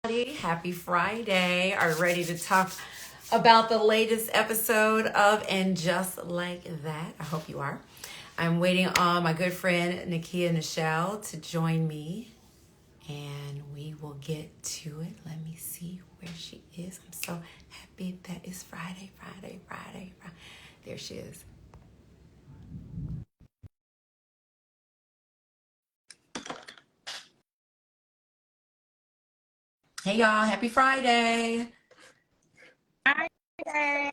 Happy Friday. Are you ready to talk about the latest episode of And Just Like That? I hope you are. I'm waiting on my good friend Nichelle Nichelle to join me and we will get to it. Let me see where she is. I'm so happy that it's Friday. There she is. Hey y'all, happy Friday. Hi, I'm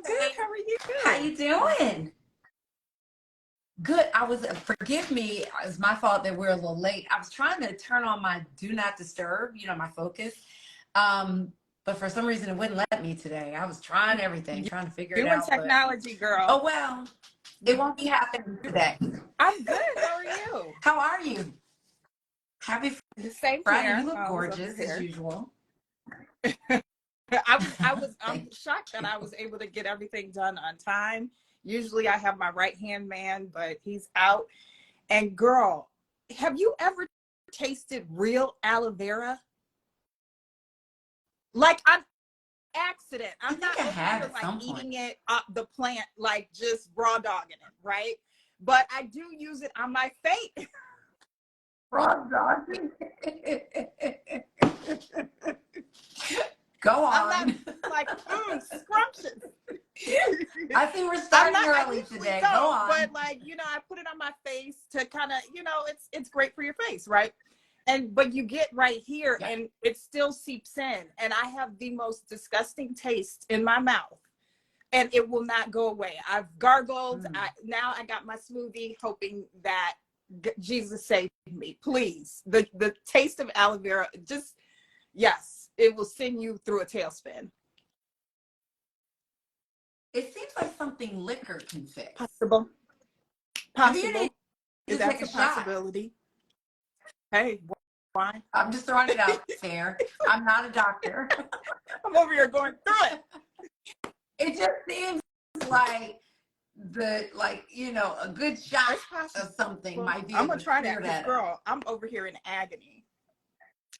good. How are you? How you doing? Good. Forgive me, it's my fault that we're a little late. I was trying to turn on my do not disturb, my focus. But for some reason it wouldn't let me today. I was trying everything, trying to figure it You and out. technology, girl. Oh, well, it won't be happening today. I'm good. How are you? How are you? Happy The same Friday. here. You look gorgeous as usual. I'm shocked that I was able to get everything done on time. Usually I have my right-hand man, but he's out. And girl, have you ever tasted real aloe vera? Like on accident. I'm not over here like eating it up the plant, like just raw dogging it, right? But I do use it on my face. Raw dogging. Go on. I'm not like scrumptious. I think we're starting early today. Go on. But like, I put it on my face to kind of, it's great for your face, right? But you get right here and it still seeps in. And I have the most disgusting taste in my mouth. And it will not go away. I've gargled. Now I got my smoothie, hoping that Jesus saved me. Please. The taste of aloe vera, yes, it will send you through a tailspin. It seems like something liquor can fix. Possible. Is that a possibility? Hey, why? I'm just throwing it out there. I'm not a doctor. I'm over here going through it. It just seems like a good shot of something might be. I'm gonna try that, girl. I'm over here in agony.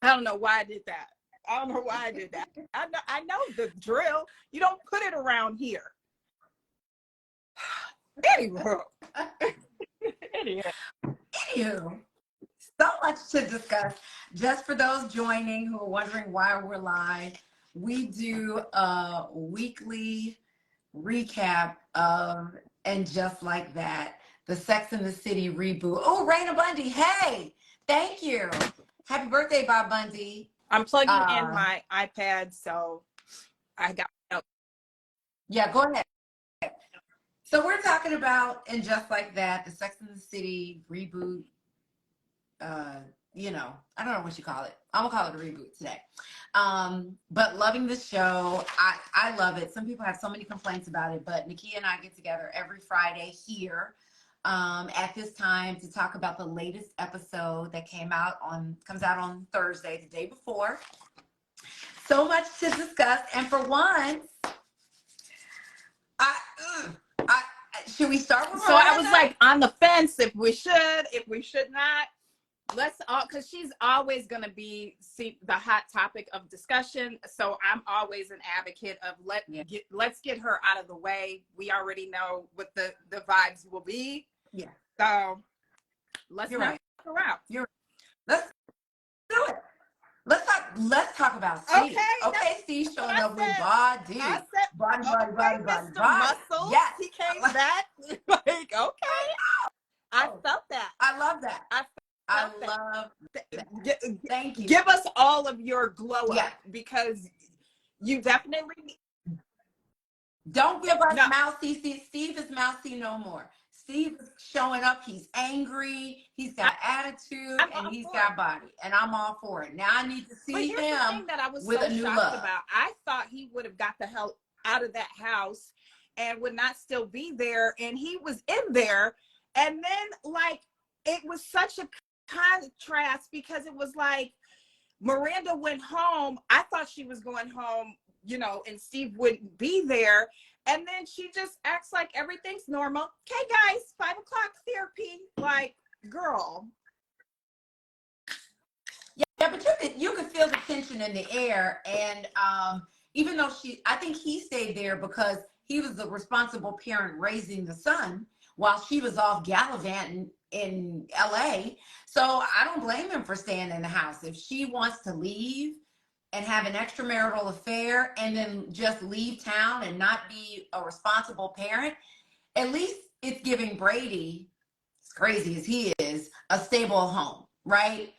I don't know why I did that. I know the drill. You don't put it around here. Anywho. So much to discuss. Just for those joining who are wondering why we're live, we do a weekly recap of And Just Like That, the Sex and the City reboot. Oh, Raina Bundy, hey, thank you. Happy birthday, Bob Bundy. I'm plugging in my iPad, so I got Yeah, go ahead. So we're talking about And Just Like That, the Sex and the City reboot. I don't know what you call it. I'm gonna call it a reboot today. But loving the show. I love it. Some people have so many complaints about it, but Nichelle and I get together every Friday here at this time to talk about the latest episode that comes out on Thursday, the day before. So much to discuss, and for once, should we start with? So I was like on the fence if we should not. Let's all, because she's always going to be the hot topic of discussion. So I'm always an advocate of let's get her out of the way. We already know what the vibes will be. Yeah. So let's knock her out. Let's do it. Let's talk about Steve. Okay, Steve showing up with body. Body. Muscles. Yes. He came back. Like, okay. I felt that. I love that. I love that. Thank you. Give us all of your glow up because you definitely don't give us mousy. Steve is mousy no more. Steve is showing up. He's angry. He's got attitude, and he's got body. And I'm all for it. Now I need to see him that I was with a new love. About. I thought he would have got the hell out of that house and would not still be there. And he was in there. And then, like, it was such a contrast because it was like Miranda went home. I thought she was going home, and Steve wouldn't be there. And then she just acts like everything's normal. Okay, guys, 5 o'clock therapy. Like, girl. Yeah, but you could feel the tension in the air, and even though I think he stayed there because he was the responsible parent raising the son while she was off gallivanting in LA. So I don't blame him for staying in the house. If she wants to leave and have an extramarital affair and then just leave town and not be a responsible parent, at least it's giving Brady, as crazy as he is, a stable home, right?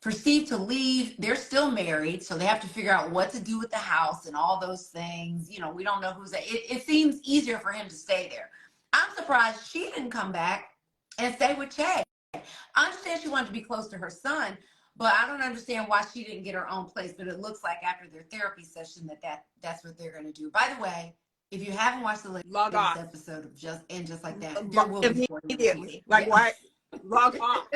For Steve to leave, they're still married, so they have to figure out what to do with the house and all those things. You know, we don't know it seems easier for him to stay there. I'm surprised she didn't come back and stay with Che. I understand she wanted to be close to her son, but I don't understand why she didn't get her own place. But it looks like after their therapy session that's what they're going to do. By the way, if you haven't watched the Log latest off episode of Just Like That, there will be spoilers. immediately. Like Yeah. what? Log off.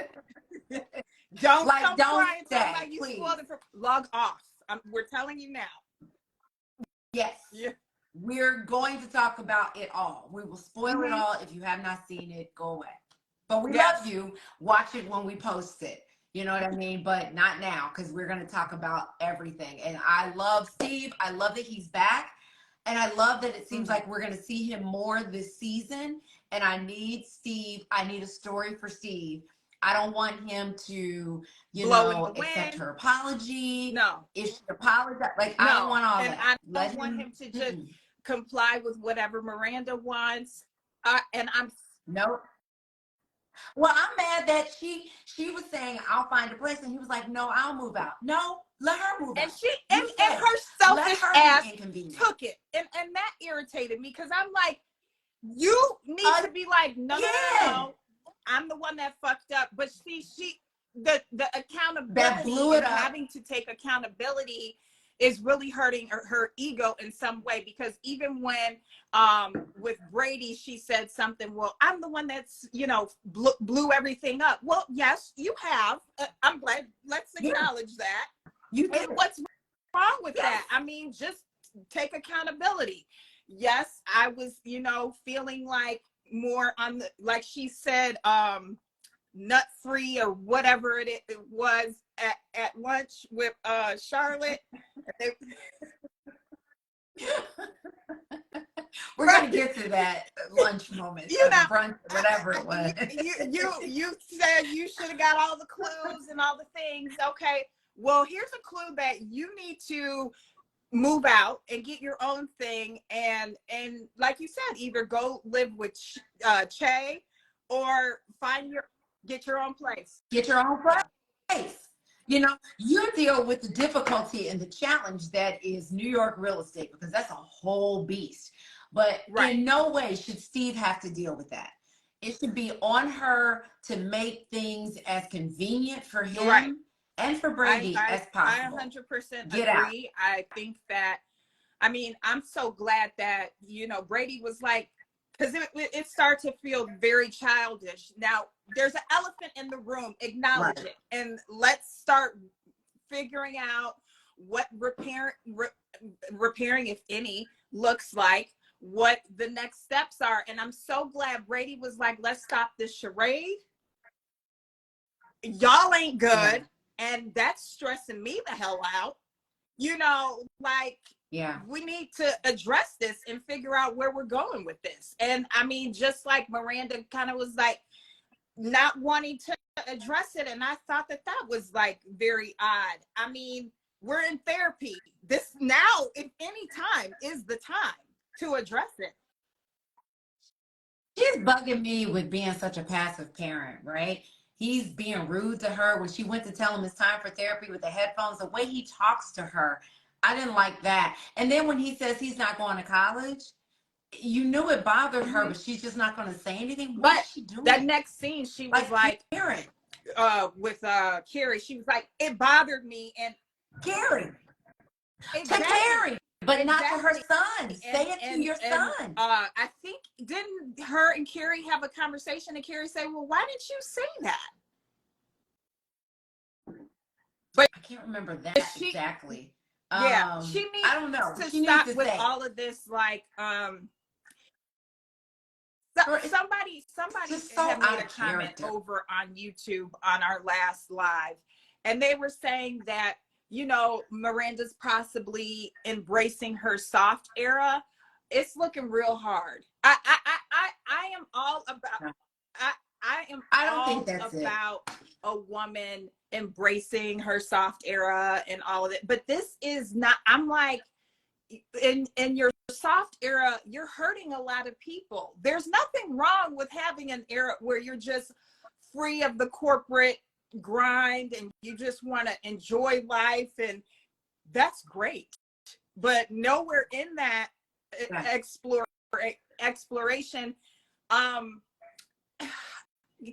Don't come Don't crying stay, talking about you please. spoiled it for log off. We're telling you now. Yes. Yeah. We're going to talk about it all. We will spoil it all. If you have not seen it, go away. But we love you. Watch it when we post it. You know what I mean? But not now, because we're going to talk about everything. And I love Steve. I love that he's back. And I love that it seems like we're going to see him more this season. And I need Steve. I need a story for Steve. I don't want him to, accept her apology. No. If she apologized, I don't want all and that. I don't want him to just comply with whatever Miranda wants. And I'm Nope. Well, I'm mad that she was saying I'll find a place, and he was like, "No, I'll move out." No, let her move out. And she and her selfish ass took it, and that irritated me because I'm like, you need to be like, no, I'm the one that fucked up. But see, the accountability and having to take accountability is really hurting her ego in some way, because even when with Brady she said something, well, I'm the one that's blew everything up. Well, yes, you have. I'm glad. Let's acknowledge that. And what's wrong with that? I mean, just take accountability. Yes, I was feeling like more on the, like she said, nut free or whatever it was at lunch with Charlotte. We're gonna get to that lunch moment, brunch, whatever it was. You said you should have got all the clues and all the things. Okay, well, here's a clue that you need to move out and get your own thing, and like you said, either go live with Che or get your own place. Get your own place. You deal with the difficulty and the challenge that is New York real estate, because that's a whole beast. But in no way should Steve have to deal with that. It should be on her to make things as convenient for him and for Brady as possible. I 100% agree. I think that, I'm so glad that, Brady was like, because it started to feel very childish. Now, there's an elephant in the room. Acknowledge it. And let's start figuring out what repairing, if any, looks like, what the next steps are. And I'm so glad Brady was like, let's stop this charade. Y'all ain't good. And that's stressing me the hell out. We need to address this and figure out where we're going with this. And just like Miranda kind of was like not wanting to address it. And I thought that was like very odd. We're in therapy. This now, if any time, is the time to address it. She's bugging me with being such a passive parent, right? He's being rude to her when she went to tell him it's time for therapy with the headphones. The way he talks to her, I didn't like that. And then when he says he's not going to college, you knew it bothered her, but she's just not going to say anything. What is she doing? That next scene, she was like with Carrie, she was like, it bothered me. And Carrie. Exactly. To Carrie. But not to her son. Say it to your son. I think, didn't her and Carrie have a conversation, and Carrie said, well, why didn't you say that? But I can't remember that exactly. Yeah, she needs I don't know. to stop with all of this, like, somebody had made a comment over on YouTube on our last live, and they were saying that, you know, Miranda's possibly embracing her soft era. It's looking real hard. I am all about. I don't think all that's about a woman embracing her soft era and all of it. But this is not. I'm like, in your soft era, you're hurting a lot of people. There's nothing wrong with having an era where you're just free of the corporate grind and you just want to enjoy life, and that's great. But nowhere in that exploration,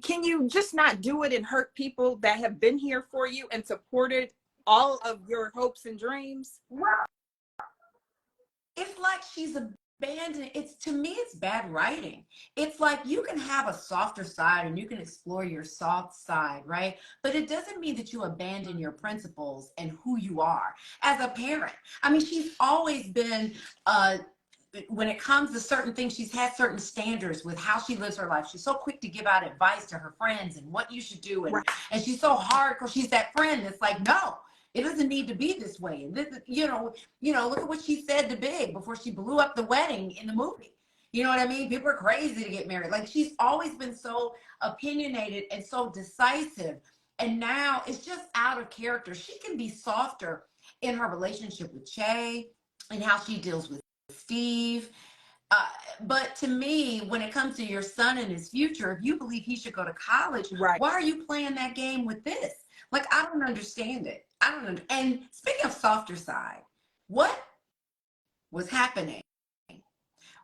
can you just not do it and hurt people that have been here for you and supported all of your hopes and dreams? Well, it's like she's abandoned. To me, it's bad writing. It's like you can have a softer side and you can explore your soft side, right? But it doesn't mean that you abandon your principles and who you are as a parent. I mean, she's always been when it comes to certain things, she's had certain standards with how she lives her life. She's so quick to give out advice to her friends and what you should do. And she's so hard because she's that friend that's like, no, it doesn't need to be this way. And this, look at what she said to Big before she blew up the wedding in the movie. You know what I mean? People are crazy to get married. Like, she's always been so opinionated and so decisive. And now it's just out of character. She can be softer in her relationship with Che and how she deals with Steve. But to me, when it comes to your son and his future, if you believe he should go to college, right, why are you playing that game with this? Like, I don't understand it. I don't know. And speaking of softer side, what was happening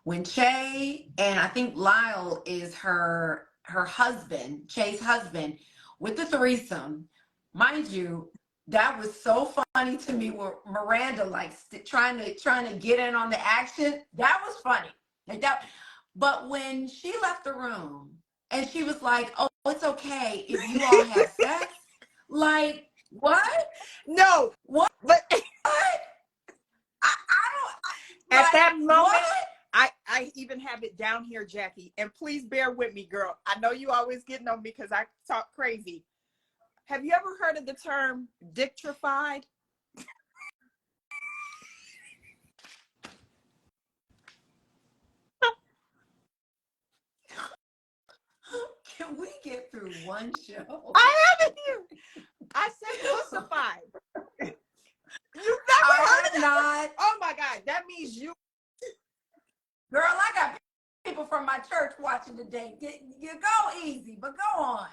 when Che, and I think Lyle is her husband, Che's husband, with the threesome, mind you, that was so funny to me where Miranda like trying to get in on the action. That was funny. Like that. But when she left the room and she was like, "Oh, it's okay if you all have sex." Like, what? No. What? But I don't. At like, that moment, what? I even have it down here, Jackie. And please bear with me, girl. I know you always getting on me because I talk crazy. Have you ever heard of the term dictrified? Can we get through one show? I have it here. I said pussified. You've never heard of that? Not. Oh my God, that means you. Girl, I got people from my church watching today. You go easy, but go on.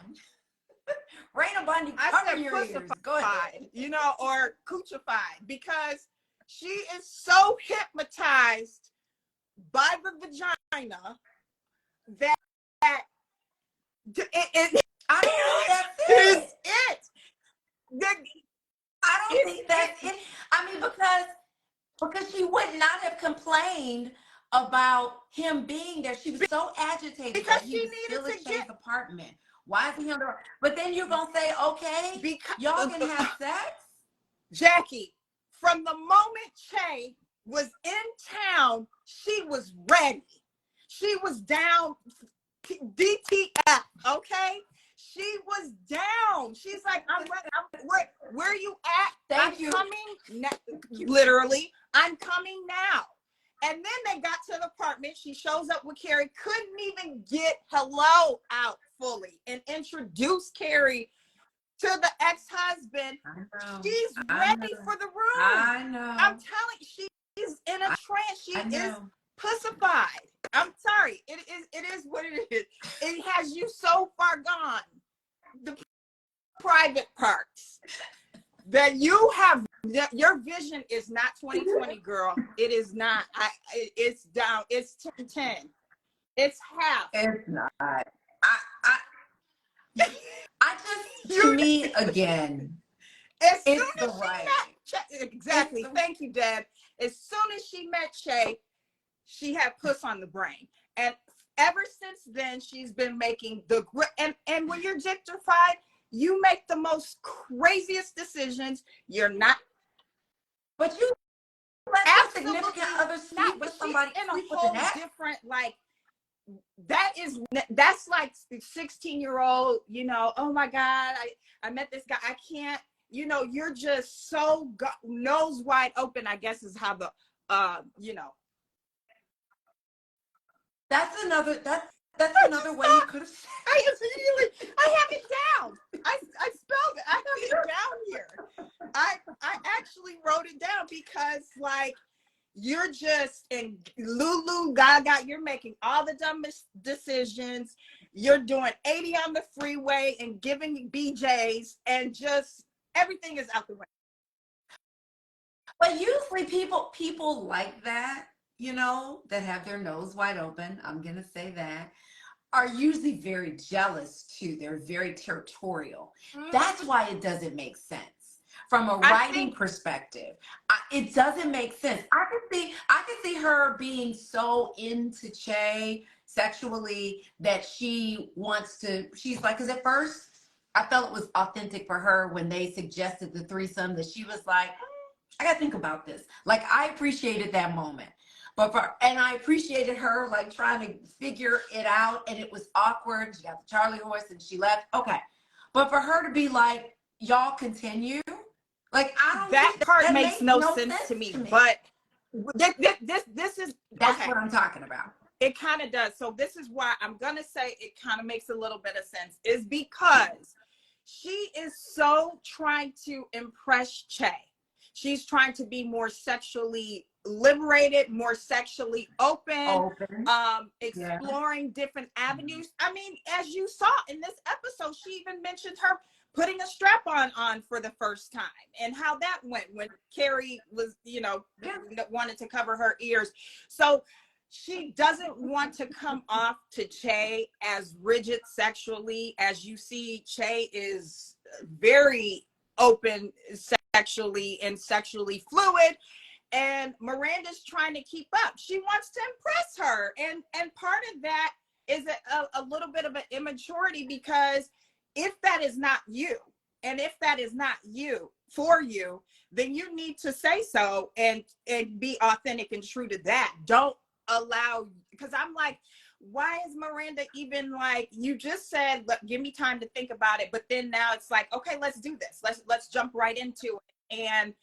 Raina Bundy, cover your ears. Go ahead. You know, or coochified, because she is so hypnotized by the vagina that I don't think that's is it. it. I don't think that's it. I mean, because she would not have complained about him being there. She was so agitated Because that she he was needed still to at Che's get apartment. Why is he on the road? But then you're gonna say, okay, because y'all can have sex? Jackie, from the moment Che was in town, she was ready. She was down DTF, okay? She was down. She's like, I'm ready. Where are you at? Thank you. Coming literally, I'm coming now. And then they got to the apartment. She shows up with Carrie, couldn't even get hello out fully and introduce Carrie to the ex-husband. She's ready for the room. I know. I'm telling you, she's in a trance. She is pussified. I'm sorry. It is what it is. It has you so far gone. The private parts that you have, your vision is not 2020, girl. It is not. It's down. It's 10. It's half. It's not. I just, to me, again, as soon it's as the she right. met Che, exactly. Thank you, Dad. As soon as she met Che, she had puss on the brain, and ever since then, she's been making the and when you're gentrified, you make the most craziest decisions. You're not, but you let your significant other sleep with somebody in a whole different, like, that's like 16-year-old, you know, oh my God, I met this guy. I can't, you know, you're just so nose wide open, I guess is how the, you know. That's another way you could have said. I have it down. I spelled it. I have it down here. I actually wrote it down because, like, you're just in Lulu Gaga. You're making all the dumbest decisions. You're doing 80 on the freeway and giving BJs, and just everything is out the way. But usually people like that, you know, that have their nose wide open, I'm gonna say that, are usually very jealous too. They're very territorial. That's why it doesn't make sense. From a writing perspective, it doesn't make sense. I can see her being so into Che sexually that she wants to, she's like, because at first I felt it was authentic for her when they suggested the threesome, that she was like, I gotta think about this. Like, I appreciated that moment. And I appreciated her like trying to figure it out, and it was awkward. She got the Charlie horse and she left. Okay. But for her to be like, y'all continue, like, I don't that think part that makes no sense to me. But this is that's okay. what I'm talking about. It kind of does. So this is why I'm gonna say it kind of makes a little bit of sense, is because she is so trying to impress Che. She's trying to be more sexually liberated, more sexually open, exploring different avenues. I mean, as you saw in this episode, she even mentioned her putting a strap-on for the first time, and how that went when Carrie was, you know, wanted to cover her ears. So she doesn't want to come off to Che as rigid sexually. As you see, Che is very open sexually and sexually fluid, and Miranda's trying to keep up. She wants to impress her, and part of that is a little bit of an immaturity, because if that is not you, and if that is not you for you, then you need to say so and be authentic and true to that. Don't allow, because I'm like, why is Miranda even like, you just said, give me time to think about it, but then now it's like, okay, let's do this. Let's jump right into it. And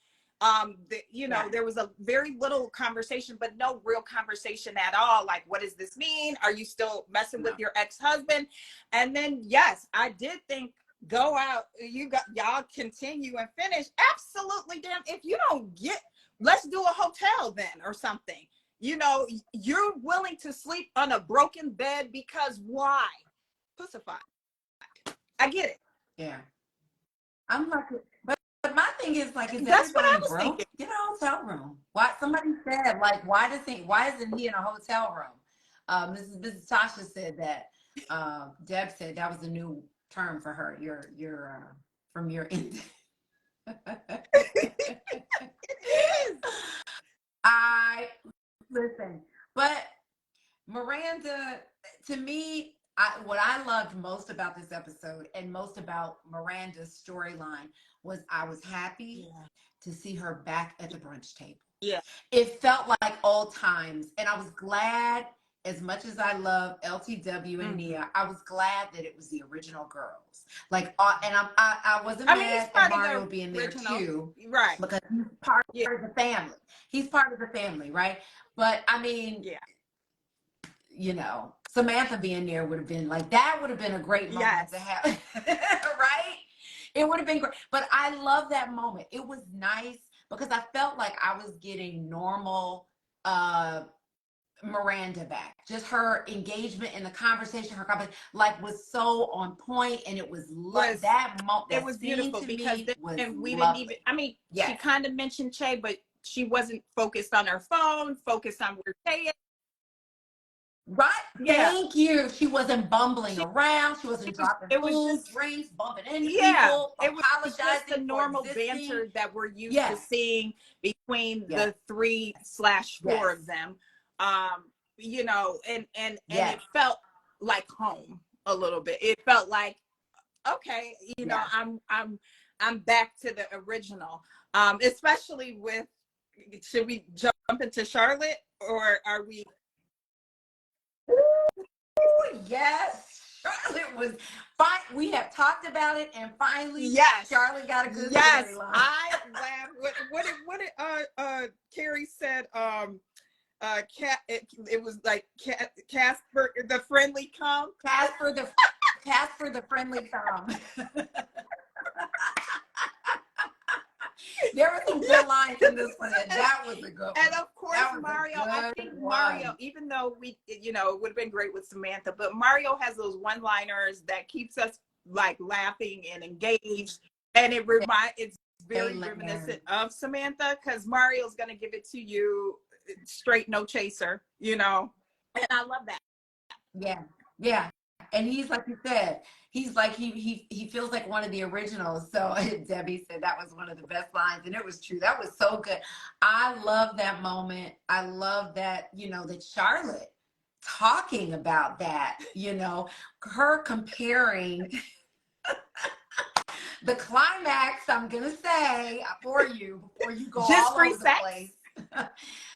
there was a very little conversation, but no real conversation at all. Like, what does this mean? Are you still messing with your ex-husband? And then, yes, I did think, go out, y'all continue and finish. Absolutely. Damn, if you don't get, let's do a hotel then or something. You know, you're willing to sleep on a broken bed because why? Pussified. I get it. Yeah. I'm like, but my thing is, like, is that's what I was broke? thinking. Get a hotel room. Why? Somebody said, like, why isn't he in a hotel room? Mrs. Tasha said that. Deb said that was a new term for her. You're from your end. It is. Listen, but Miranda, to me, what I loved most about this episode and most about Miranda's storyline was I was happy to see her back at the brunch table. Yeah. It felt like old times, and I was glad, as much as I love LTW and Nia, I was glad that it was the original girls. Like, and I wasn't mad at Mario being there too, right? Because he's part of the family. He's part of the family, right? But I mean, you know, Samantha being there would have been like, that would have been a great moment to have, right? It would have been great. But I love that moment. It was nice because I felt like I was getting normal Miranda back. Just her engagement in the conversation, like, was so on point, and it was that moment. It was beautiful because we didn't even. I mean, she kind of mentioned Che, but she wasn't focused on her phone, focused on where Che is. Right. Thank you. She wasn't bumbling around. She wasn't dropping drinks, bumping into people. It was just the normal banter that we're used to seeing between the 3/4 of them. You know, and it felt like home a little bit. It felt like, okay, you know, I'm back to the original. Especially with, should we jump into Charlotte, or are we? Ooh, yes, Charlotte was fine. We have talked about it, and finally, Yes. Charlotte got a good Yes, storyline. I laughed. What did Carrie said? It was like Casper the friendly Tom. Casper the friendly Tom. There were some good lines in this one, and that was a good one. And of course, Mario. I think Mario, even though it would have been great with Samantha, but Mario has those one-liners that keeps us like laughing and engaged, and it's very reminiscent of Samantha, because Mario's gonna give it to you straight, no chaser, and I love that. Yeah. And he's like you said, he's like he feels like one of the originals. So Debbie said that was one of the best lines, and it was true. That was so good. I love that moment. I love that, that Charlotte talking about that, her comparing the climax, I'm gonna say for you before you go Just all free over the sex. place.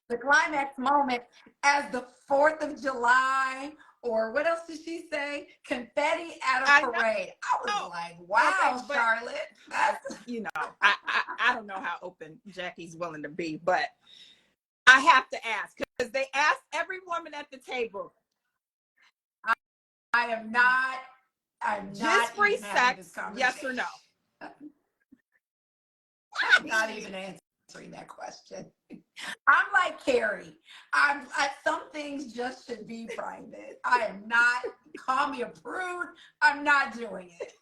The climax moment as the 4th of July, or what else did she say? Confetti at a parade. I was like, wow, okay, Charlotte. That's I don't know how open Jackie's willing to be, but I have to ask, because they asked every woman at the table. I'm not just free sex, yes or no? I'm not even answering that question. I'm like Carrie. Some things just should be private. I am not. Call me a prude. I'm not doing it.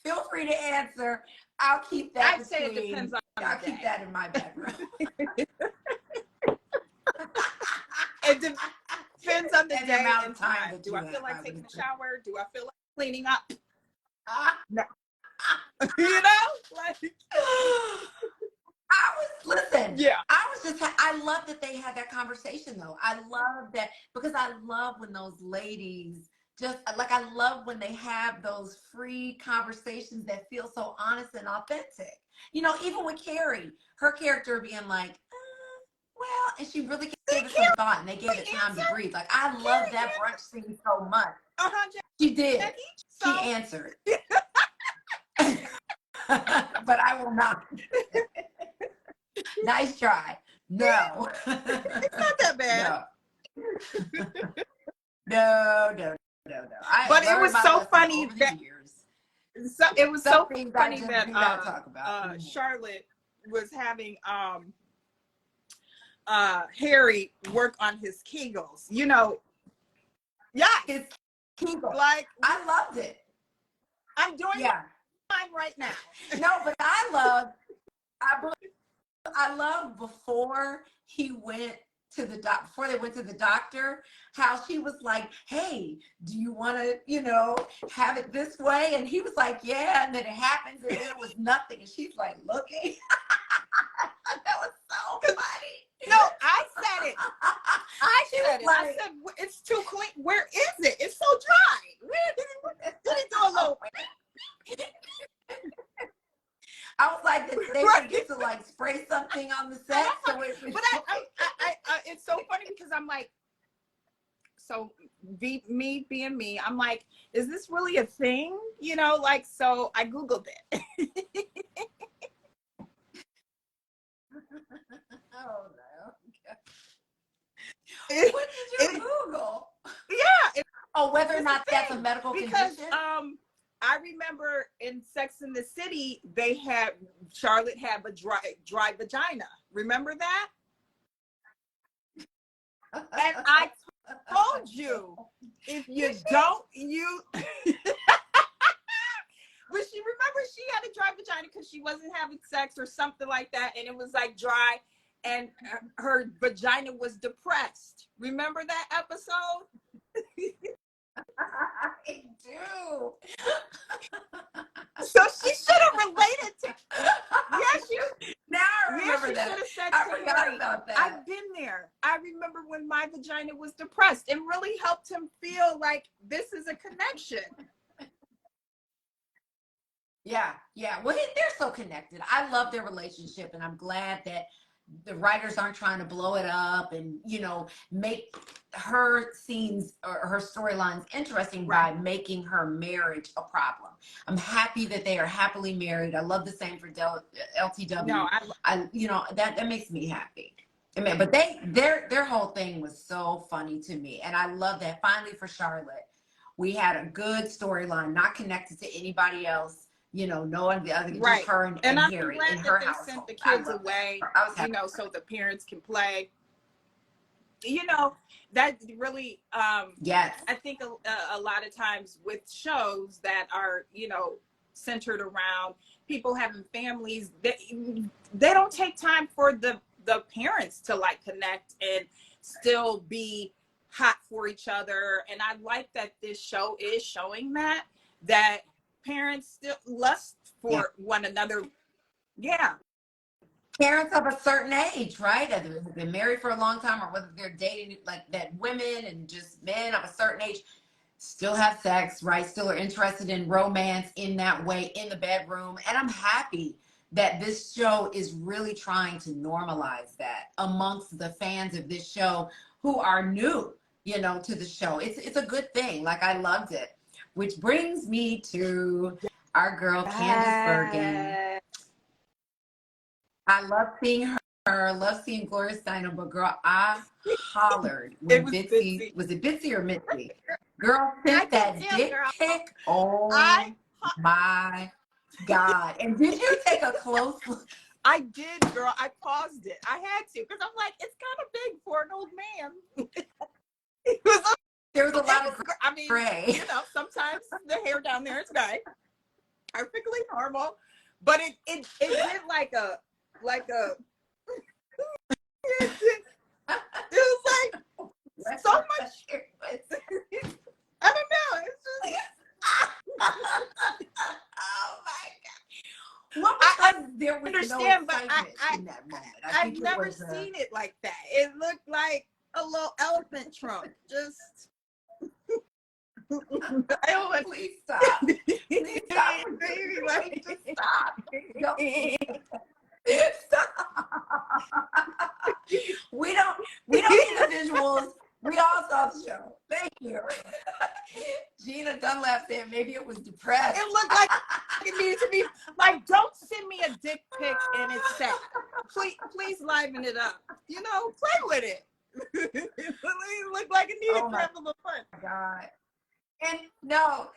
Feel free to answer. I'll keep that. I'd say it depends on I'll keep that in my bedroom. It depends on the day amount and of time. time. Do I feel like taking a shower? Do I feel like cleaning up? No. Like. Listen. Yeah. I love that they had that conversation though. I love that, because I love when those ladies I love when they have those free conversations that feel so honest and authentic. Even with Carrie, her character being like, well, and she really gave it some thought, and they gave it time to breathe. Like, I love that brunch scene so much. She did. Jackie, she answered. But I will not. Nice try. No. It's not that bad. No. But it was so funny that it was so funny that Charlotte was having Harry work on his Kegels. Yeah, his Kegels. Like, I loved it. I'm doing mine right now. No, but I love before he went to the before they went to the doctor, how she was like, hey, do you want to, have it this way? And he was like, yeah. And then it happens, and then it was nothing. And she's like, looking. That was so funny. No, I said it. I said, it's too clean. Where is it? It's so dry. Where did he do a little? I was like, they forget to like spray something on the set. So but it's so funny, because I'm like, me being me, I'm like, is this really a thing? So I Googled it. Oh no. What did you Google? Yeah. Whether or not that's a medical condition? I remember in Sex and the City, Charlotte had a dry vagina. Remember that? And I told you, if you don't, but she had a dry vagina because she wasn't having sex or something like that, and it was like dry, and her vagina was depressed. Remember that episode? I do. So she should have related to. Now I remember that. She should have said, I forgot about that. I've been there. I remember when my vagina was depressed, and really helped him feel like this is a connection. Yeah. Well, they're so connected. I love their relationship, and I'm glad that the writers aren't trying to blow it up and, make her scenes or her storylines interesting by making her marriage a problem. I'm happy that they are happily married. I love the same for LTW. No, that makes me happy. But their whole thing was so funny to me. And I love that finally for Charlotte, we had a good storyline, not connected to anybody else. No one the other, just her and I'm Harry glad in that her they household. sent the kids away, I was happy so the parents can play. That really, yes. I think a lot of times with shows that are, centered around people having families, they don't take time for the parents to like connect and still be hot for each other. And I like that this show is showing that parents still lust for one another. Yeah. Parents of a certain age, right? Whether they've been married for a long time or whether they're dating like that, women and just men of a certain age still have sex, right? Still are interested in romance in that way in the bedroom. And I'm happy that this show is really trying to normalize that amongst the fans of this show who are new, to the show. It's a good thing. Like, I loved it. Which brings me to our girl, Candice Bergen. I love seeing her. Love seeing Gloria Steinem, but girl, I hollered when Bitsy. Was it Bitsy or Mitzi? Girl, sent that dick pic. Oh my God! And did you take a close look? I did, girl. I paused it. I had to because I'm like, it's kind of big for an old man. There was a lot of gray. Sometimes the hair down there is gray, perfectly normal, but it did like a. It was like so much. I don't know. It's just. Oh my God! What was there was understand, no excitement but in that moment. I've never seen it like that. It looked like a little elephant trunk. Just. I don't want. Please stop. Please stop. Stop. We don't need the visuals. We all saw the show. Thank you. Gina Dunlap said maybe it was depressed. It looked like it needed to be like, don't send me a dick pic and it's sad. Please liven it up. Play with it. It looked like it needed to have a little fun. Oh my God. And no,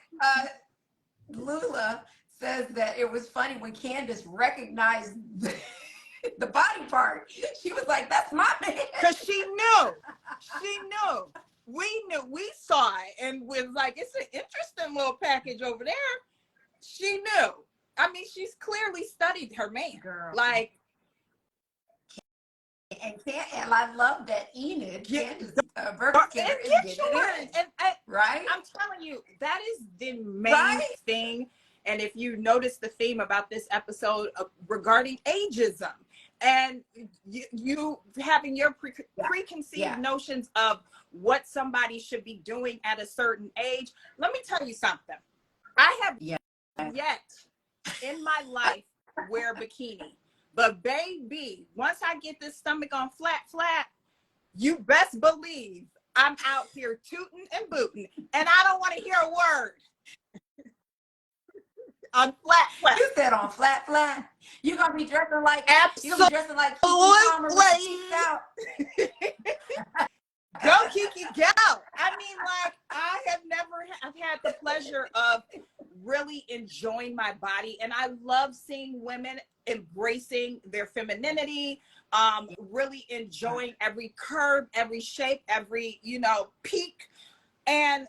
Lula says that it was funny when Candice recognized the body part. She was like, that's my man. Because she knew. We knew. We saw it and was like, it's an interesting little package over there. She knew. I mean, she's clearly studied her man. Girl. Like. And I love that Enid, Candice, right? I'm telling you, that is the main thing. And if you notice the theme about this episode regarding ageism and you having your preconceived notions of what somebody should be doing at a certain age, let me tell you something. I have yet in my life wear a bikini. But baby, once I get this stomach on flat, you best believe I'm out here tooting and booting, and I don't want to hear a word. On flat. You said on flat. You're gonna be dressing like absolutely. Go KeKe, go. I mean, like, I have never had the pleasure of really enjoying my body, and I love seeing women embracing their femininity, really enjoying every curve, every shape, every peak, and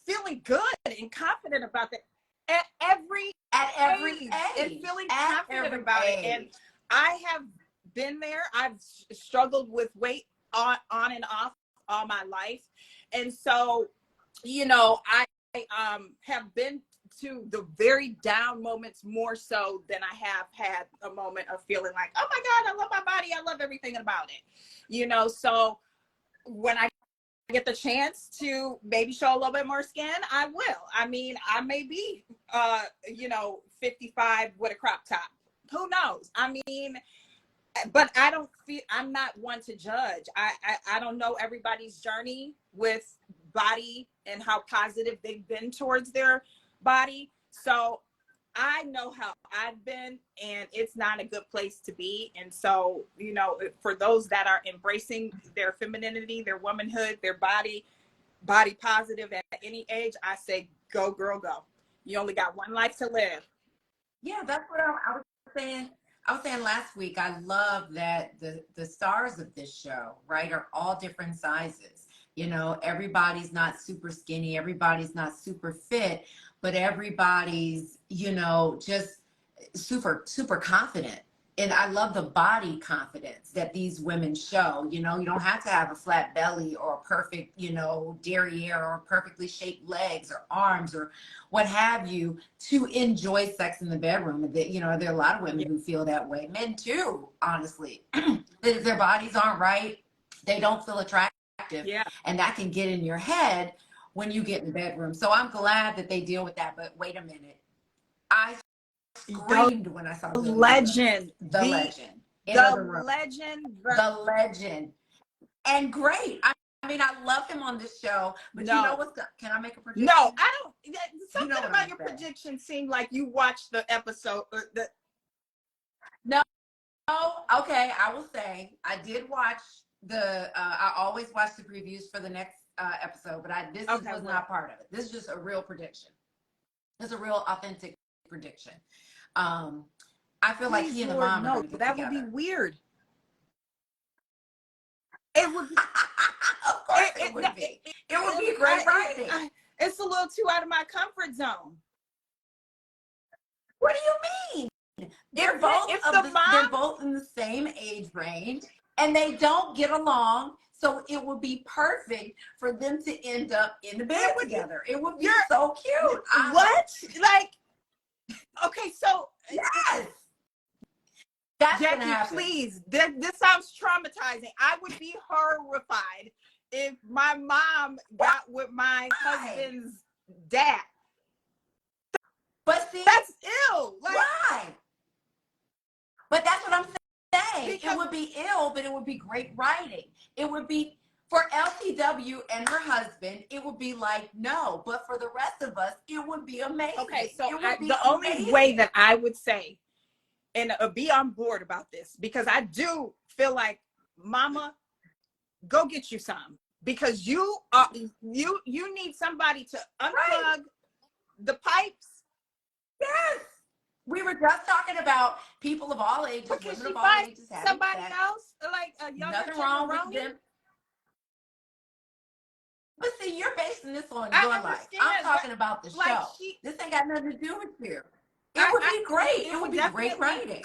feeling good and confident about that at every age. And feeling confident about it. And I have been there. I've struggled with weight on and off all my life, and so I have been to the very down moments more so than I have had a moment of feeling like, oh my God, I love my body. I love everything about it. So when I get the chance to maybe show a little bit more skin, I will. I mean, I may be, 55 with a crop top. Who knows? I mean, but I don't feel, I'm not one to judge. I don't know everybody's journey with body and how positive they've been towards their body. So I know how I've been, and it's not a good place to be. And so, you know, for those that are embracing their femininity, their womanhood, their body positive at any age, I say, go girl, go. You only got one life to live. Yeah, that's what I was saying. I was saying last week, I love that the stars of this show, right, are all different sizes. You know, everybody's not super skinny, everybody's not super fit, but everybody's, you know, just super confident. And I love the body confidence that these women show. You know, you don't have to have a flat belly or a perfect, you know, derriere or perfectly shaped legs or arms or what have you to enjoy sex in the bedroom. You know, there are a lot of women who feel that way. Men too, honestly. If their bodies aren't right, they don't feel attractive. Yeah. And that can get in your head when you get in the bedroom. So I'm glad that they deal with that. But wait a minute. I screamed when I saw Billy legend. The legend. The legend. The legend. And great. I mean, I love him on this show, but you know what's can I make a prediction? No, I don't. Something you know about your prediction seemed like you watched the episode. No. Okay, I will say I did watch the. I always watch the previews for the next episode, but this was not part of it. This is just a real prediction. It's a real authentic prediction. I feel like he and the mom are going to get that together. Would be weird. It would be. Of course it would be. It would be great writing. It's a little too out of my comfort zone. What do you mean? They're both in the same age range, and they don't get along. So it would be perfect for them to end up in the bed together. It would be so cute. What? Like, okay, so yes. That's Jackie, gonna happen. Please. This sounds traumatizing. I would be horrified if my mom got with my husband's dad. But see, that's ill. Like, why? But that's what I'm saying. Because it would be ill, but it would be great writing. It would be for LTW and her husband. It would be like no, but for the rest of us, it would be amazing. Okay, so the only way that I would say and be on board about this, because I do feel like, Mama, go get you some, because you need somebody to unplug the pipes. Yes, we were just talking about people of all ages, women of all ages, somebody else like a younger nothing wrong with them. But see, you're basing this on your life. I'm talking about the show. This ain't got nothing to do with you. It would be great. It would be great writing.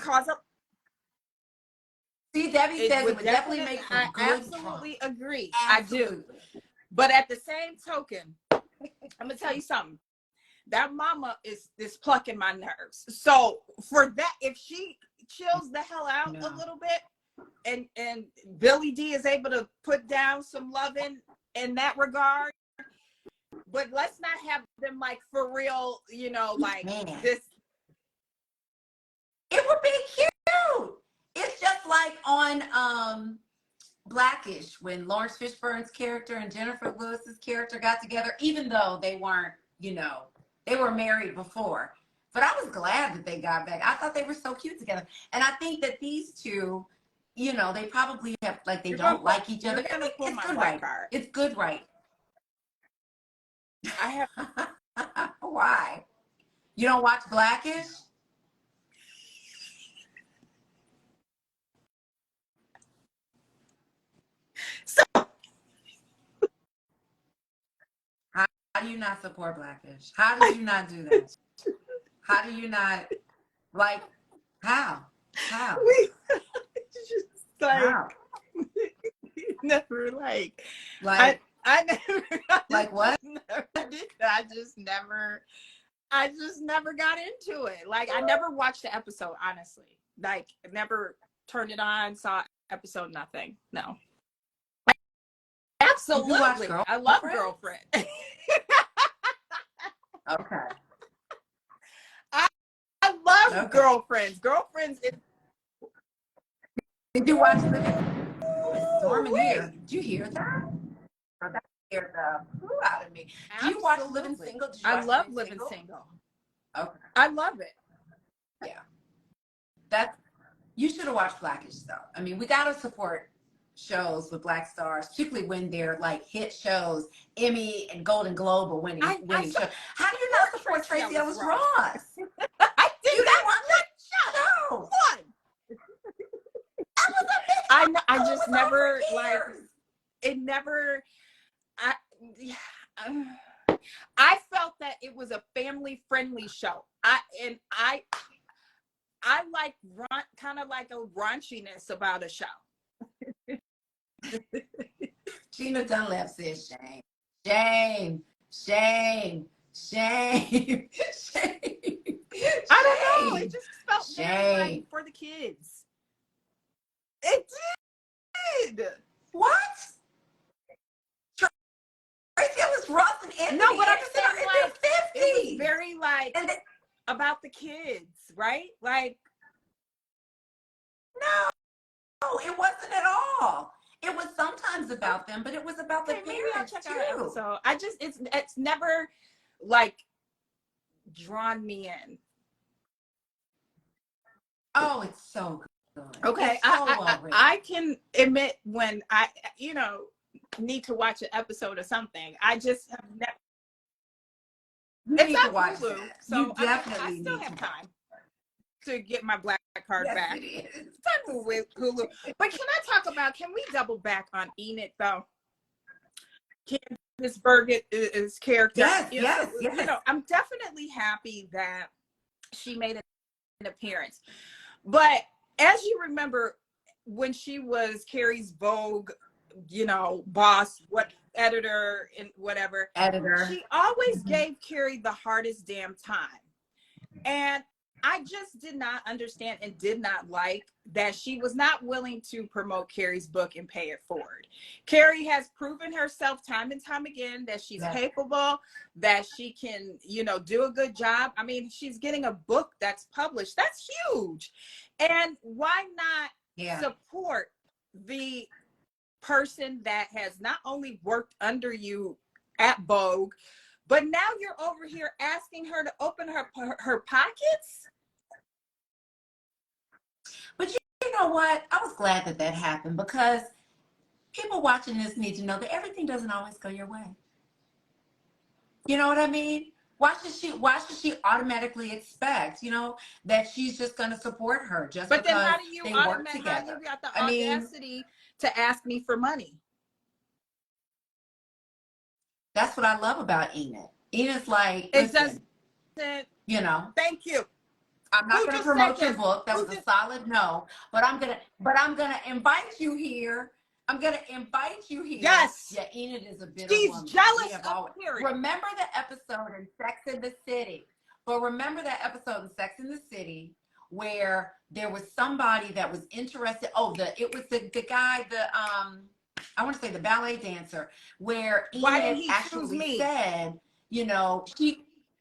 See, Debbie says it would definitely make for good drama. I absolutely agree. Absolutely. I do. But at the same token, I'm gonna tell you something. That mama is plucking my nerves. So for that, if she chills the hell out a little bit, and Billy D is able to put down some loving in that regard, but let's not have them like for real, you know, like this. It would be cute. It's just like on Blackish when Lawrence Fishburne's character and Jennifer Lewis's character got together, even though they weren't, you know, they were married before. But I was glad that they got back. I thought they were so cute together. And I think that these two, you know, they probably have, like, they don't like each other. It's good, right? It's good, right? I have. Why? You don't watch Blackish? So how do you not support Blackish? How did you not do that? How do you not, like, how? Just like, how? Never like I never like what? I just never got into it. Like, I never watched the episode, honestly. Like, never turned it on, saw episode, nothing. No. Absolutely. I love Girlfriend. Okay. I love Girlfriends. Girlfriends is Did you watch Living? Oh, it's storming Wait. here. Did you hear that? Oh, that scared the poo out of me. Do you watch Living Single? Did you I watch love Living Single. Okay. I love it. Yeah. That you should have watched Blackish though. I mean, we gotta support shows with Black stars, particularly when they're like hit shows, Emmy and Golden Globe or winning shows. How do you not support Tracy Ellis Ross? I did You not didn't watch that show. One. That was a big I just never like years. it. Never. I felt that it was a family friendly show. I like kind of like a raunchiness about a show. Gina Dunlap says shame, shame, shame, shame, shame. I don't know. It just felt very like for the kids. It did. What? Tracy Ellis Ross and Enid. No, but I'm saying in like their 50s. It was very like about the kids, right? Like no, it wasn't at all. It was sometimes about them, but it was about the parents maybe I'll check too. out an episode. I just it's never like drawn me in. Oh, it's so good. Okay, so I can admit when I need to watch an episode or something. I just have never. It's on Hulu, so I still have time to get my black card back. It's on Hulu. But can we double back on Enid though? Candice Bergen's character. Yes. I'm definitely happy that she made an appearance. But as you remember, when she was Carrie's Vogue, boss, editor and whatever, she always gave Carrie the hardest damn time. And I just did not understand and did not like that she was not willing to promote Carrie's book and pay it forward. Carrie has proven herself time and time again that she's capable, that she can, do a good job. I mean, she's getting a book that's published. That's huge. And why not support the person that has not only worked under you at Vogue, but now you're over here asking her to open her pockets? But you know what? I was glad that happened because people watching this need to know that everything doesn't always go your way. You know what I mean? Why should she automatically expect, that she's just going to support her just because then how do you they work together? How you got the audacity to ask me for money? That's what I love about Enid. Enid's like, listen, thank you. I'm not going to promote your book. That was a solid no. But I'm gonna invite you here. Yes. Yeah, Enid is a bitter woman. She's jealous of Carrie. Remember the episode in Sex and the City. But remember that episode in Sex and the City where there was somebody that was interested. It was the guy, I want to say the ballet dancer, where Enid actually said,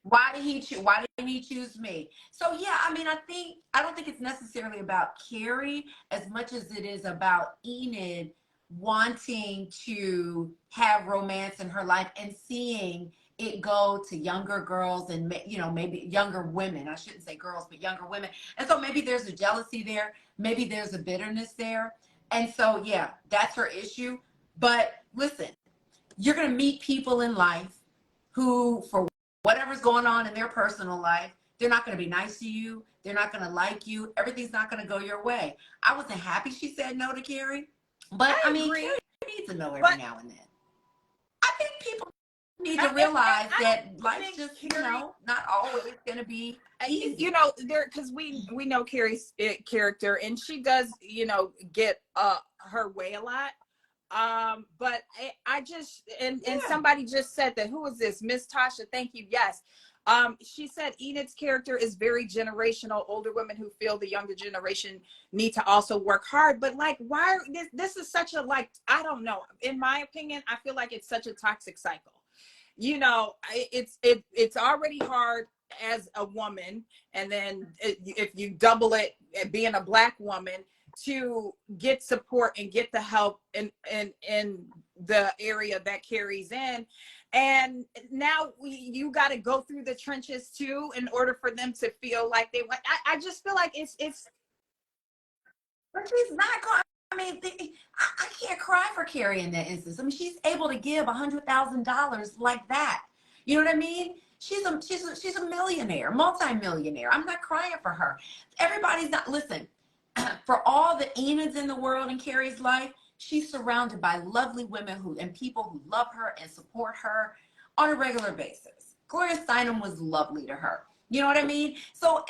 why didn't he choose me? So yeah, I mean, I don't think it's necessarily about Carrie as much as it is about Enid wanting to have romance in her life and seeing it go to younger girls and maybe younger women. I shouldn't say girls, but younger women. And so maybe there's a jealousy there, maybe there's a bitterness there. And so yeah, that's her issue. But listen, you're going to meet people in life who, for whatever's going on in their personal life, they're not going to be nice to you. They're not going to like you. Everything's not going to go your way. I wasn't happy she said no to Carrie, but I mean, Carrie needs to know every now and then. I think people need to realize that life's just, not always going to be easy. Because we know Carrie's character, and she does, get her way a lot. But I just, and somebody just said that, who is this? Miss Tasha, thank you. Yes. She said Enid's character is very generational, older women who feel the younger generation need to also work hard. But like, why, this is such a, I don't know. In my opinion, I feel like it's such a toxic cycle. It's already hard as a woman. And then if you double it, being a Black woman, to get support and get the help in the area that KeKe's in. And now you got to go through the trenches too in order for them to feel like they want. I just feel like it's. But she's not going. I mean, I can't cry for KeKe in that instance. I mean, she's able to give $100,000 like that. You know what I mean? She's a millionaire, multi-millionaire. I'm not crying for her. Everybody's not. Listen, for all the Enids in the world in KeKe's life, she's surrounded by lovely women and people who love her and support her on a regular basis. Gloria Steinem was lovely to her. You know what I mean? So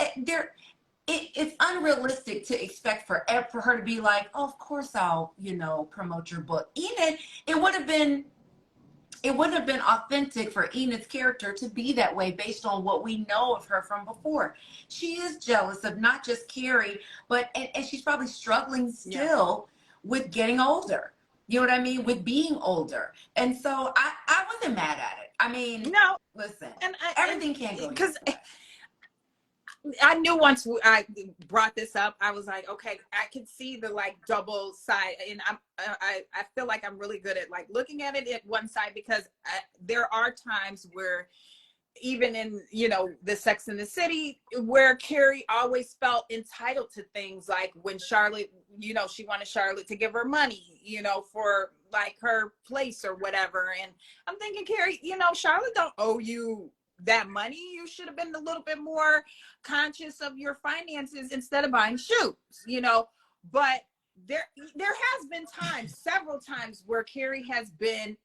it's unrealistic to expect for her to be like, oh, of course I'll, promote your book. Enid, it wouldn't have been authentic for Enid's character to be that way based on what we know of her from before. She is jealous of not just KeKe, but and she's probably struggling still with getting older. You know what I mean? With being older. And so I wasn't mad at it. I mean, no, listen, everything can't go because your way. I knew once I brought this up, I was like, okay, I can see the like double side, and I feel like I'm really good at like looking at it at one side, because there are times where even in the Sex and the City, where KeKe always felt entitled to things, like when Charlotte, she wanted Charlotte to give her money, for like her place or whatever, and I'm thinking, KeKe, Charlotte don't owe you that money. You should have been a little bit more conscious of your finances instead of buying shoes, but there has been several times where KeKe has been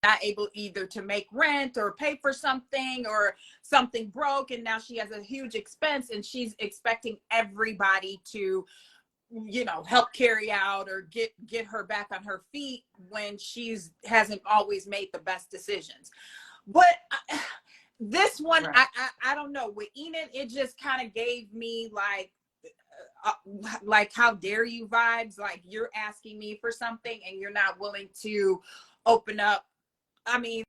not able either to make rent or pay for something, or something broke, and now she has a huge expense and she's expecting everybody to help KeKe out or get her back on her feet when hasn't always made the best decisions. But this one, right. I don't know. With Enid, it just kind of gave me like how dare you vibes. Like, you're asking me for something and you're not willing to open up. I mean,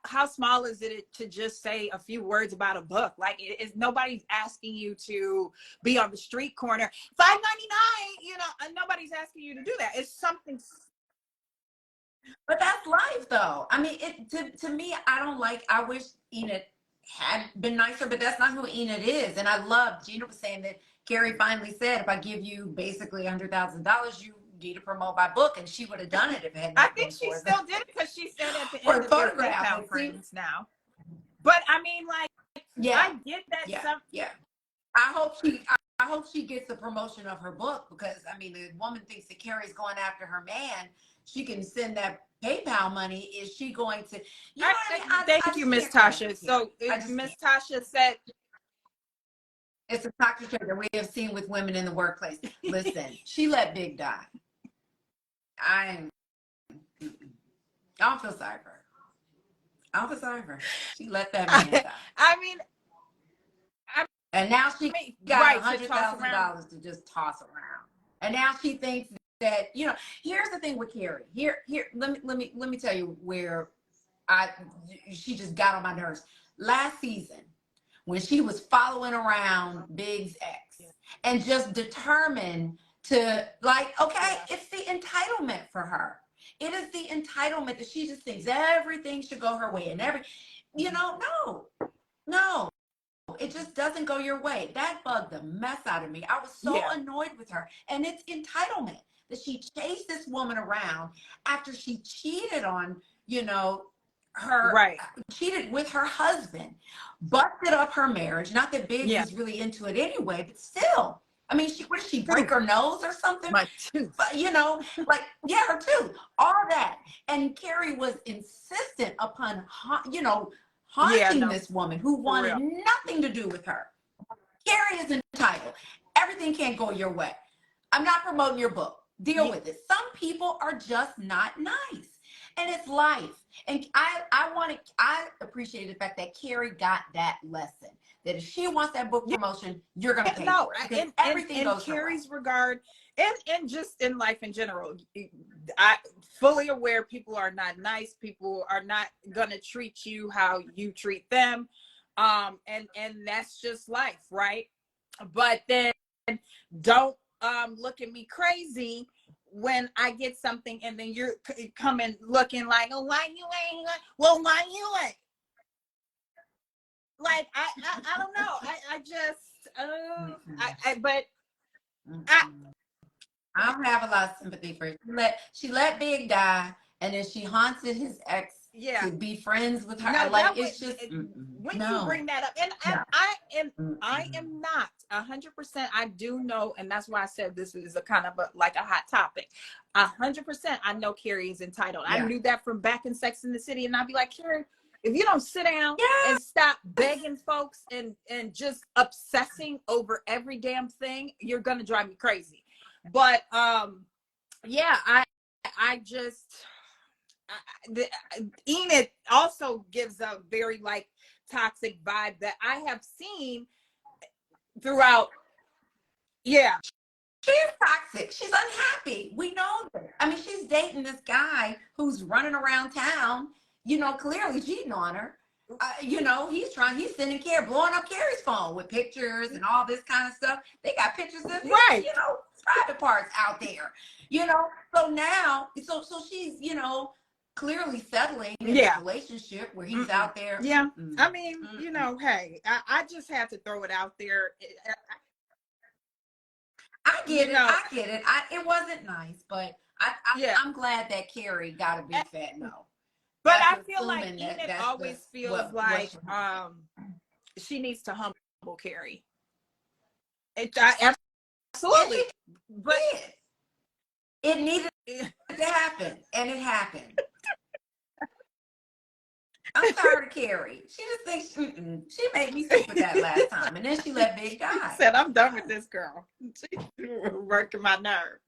how small is it to just say a few words about a book? Like, nobody's asking you to be on the street corner, $5.99. Nobody's asking you to do that. It's something. But that's life, though. I mean, to me, I wish Enid had been nicer, but that's not who Enid is. And I love, Gina was saying that KeKe finally said, if I give you basically $100,000, you need to promote my book. And she would have done it if it had not been for I think she still did it, because she said at the end of their PayPal friends now. But I mean, like, I get that. I hope she gets the promotion of her book, because I mean, the woman thinks that KeKe's going after her man. She can send that PayPal money. Is she going to? Thank you, Miss Tasha. So Miss Tasha said, it's a toxic trait that we have seen with women in the workplace. Listen, she let Big die. I don't feel sorry for her. I don't feel sorry for her. She let that man die. I mean, and now she got $100,000 to just toss around. And now she thinks that, here's the thing with KeKe. Here, let me tell you where she just got on my nerves. Last season, when she was following around Big's ex and just determined to, like, okay, it's the entitlement for her. It is the entitlement that she just thinks everything should go her way, and no. It just doesn't go your way. That bugged the mess out of me. I was so annoyed with her. And it's entitlement that she chased this woman around after she cheated on, cheated with her husband, busted up her marriage. Not that Big was really into it anyway, but still. I mean, what did she break her nose or something? My tooth. But, her tooth. All that. And KeKe was insistent upon, haunting this woman who wanted nothing to do with her. KeKe is entitled. Everything can't go your way. I'm not promoting your book. Deal with it. Some people are just not nice. And it's life. And I appreciate the fact that KeKe got that lesson. That if she wants that book promotion, you're going to pay for it. Because everything goes her way. KeKe's regard, and just in life in general, I fully aware people are not nice. People are not going to treat you how you treat them. And that's just life, right? But then don't look at me crazy when I get something, and then you're coming looking like, oh, why you ain't? Well, why you ain't? Like I don't know. I just but I don't have a lot of sympathy for her. She let Big die, and then she haunted his ex to be friends with her. No, like it's just when you bring that up, and I am not 100%. I do know, and that's why I said this is a kind of like a hot topic. 100%. I know Carrie is entitled. I knew that from back in Sex in the City, and I'd be like, Carrie, if you don't sit down and stop begging folks and just obsessing over every damn thing, you're gonna drive me crazy. But yeah, I just Enid also gives a very like toxic vibe that I have seen throughout. Yeah, she's toxic. She's unhappy. We know that. I mean, she's dating this guy who's running around town, you know, clearly cheating on her. You know, he's sending Carrie, blowing up Carrie's phone with pictures and all this kind of stuff. They got pictures of his, you know, private parts out there, you know. So now, so she's, you know, clearly settling in a relationship where he's out there. Yeah. I mean, you know, hey, I just had to throw it out there. I get it. I get it. It wasn't nice, but I'm glad that Carrie got a big fat no. But I feel like Enid always feels like she needs to humble Carrie. Absolutely. But it needed to happen, and it happened. I'm tired of Carrie. She just thinks she made me sick with that last time, and then she let Big die. She said, I'm done with this girl. She's working my nerve.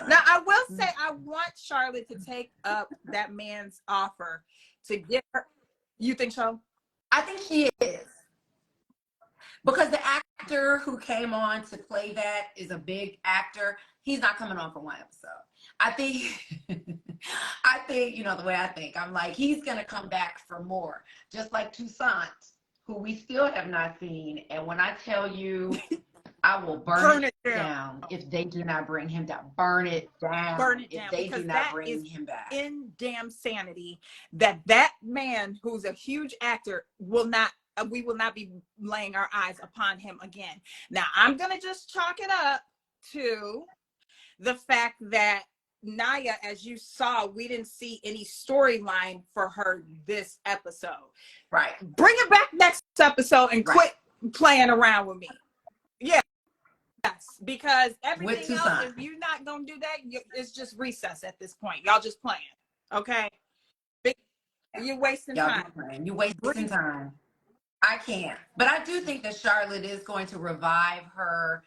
Now, I will say I want Charlotte to take up that man's offer to get her. You think so? I think she is. Because the actor who came on to play that is a big actor. He's not coming on for one episode. I think, you know, the way I think, I'm like, he's going to come back for more. Just like Toussaint, who we still have not seen. And when I tell you, I will burn it down if they do not bring him down. Burn it down. Burn it down. If they do not bring him back. In damn sanity that man who's a huge actor we will not be laying our eyes upon him again. Now, I'm going to just chalk it up to the fact that Naya, as you saw, we didn't see any storyline for her this episode. Right. Bring it back next episode and quit playing around with me. Yeah. Yes, because everything else, if you're not going to do that, it's just recess at this point. Y'all just playing. Okay? You're wasting time. You're wasting time. I can't. But I do think that Charlotte is going to revive her,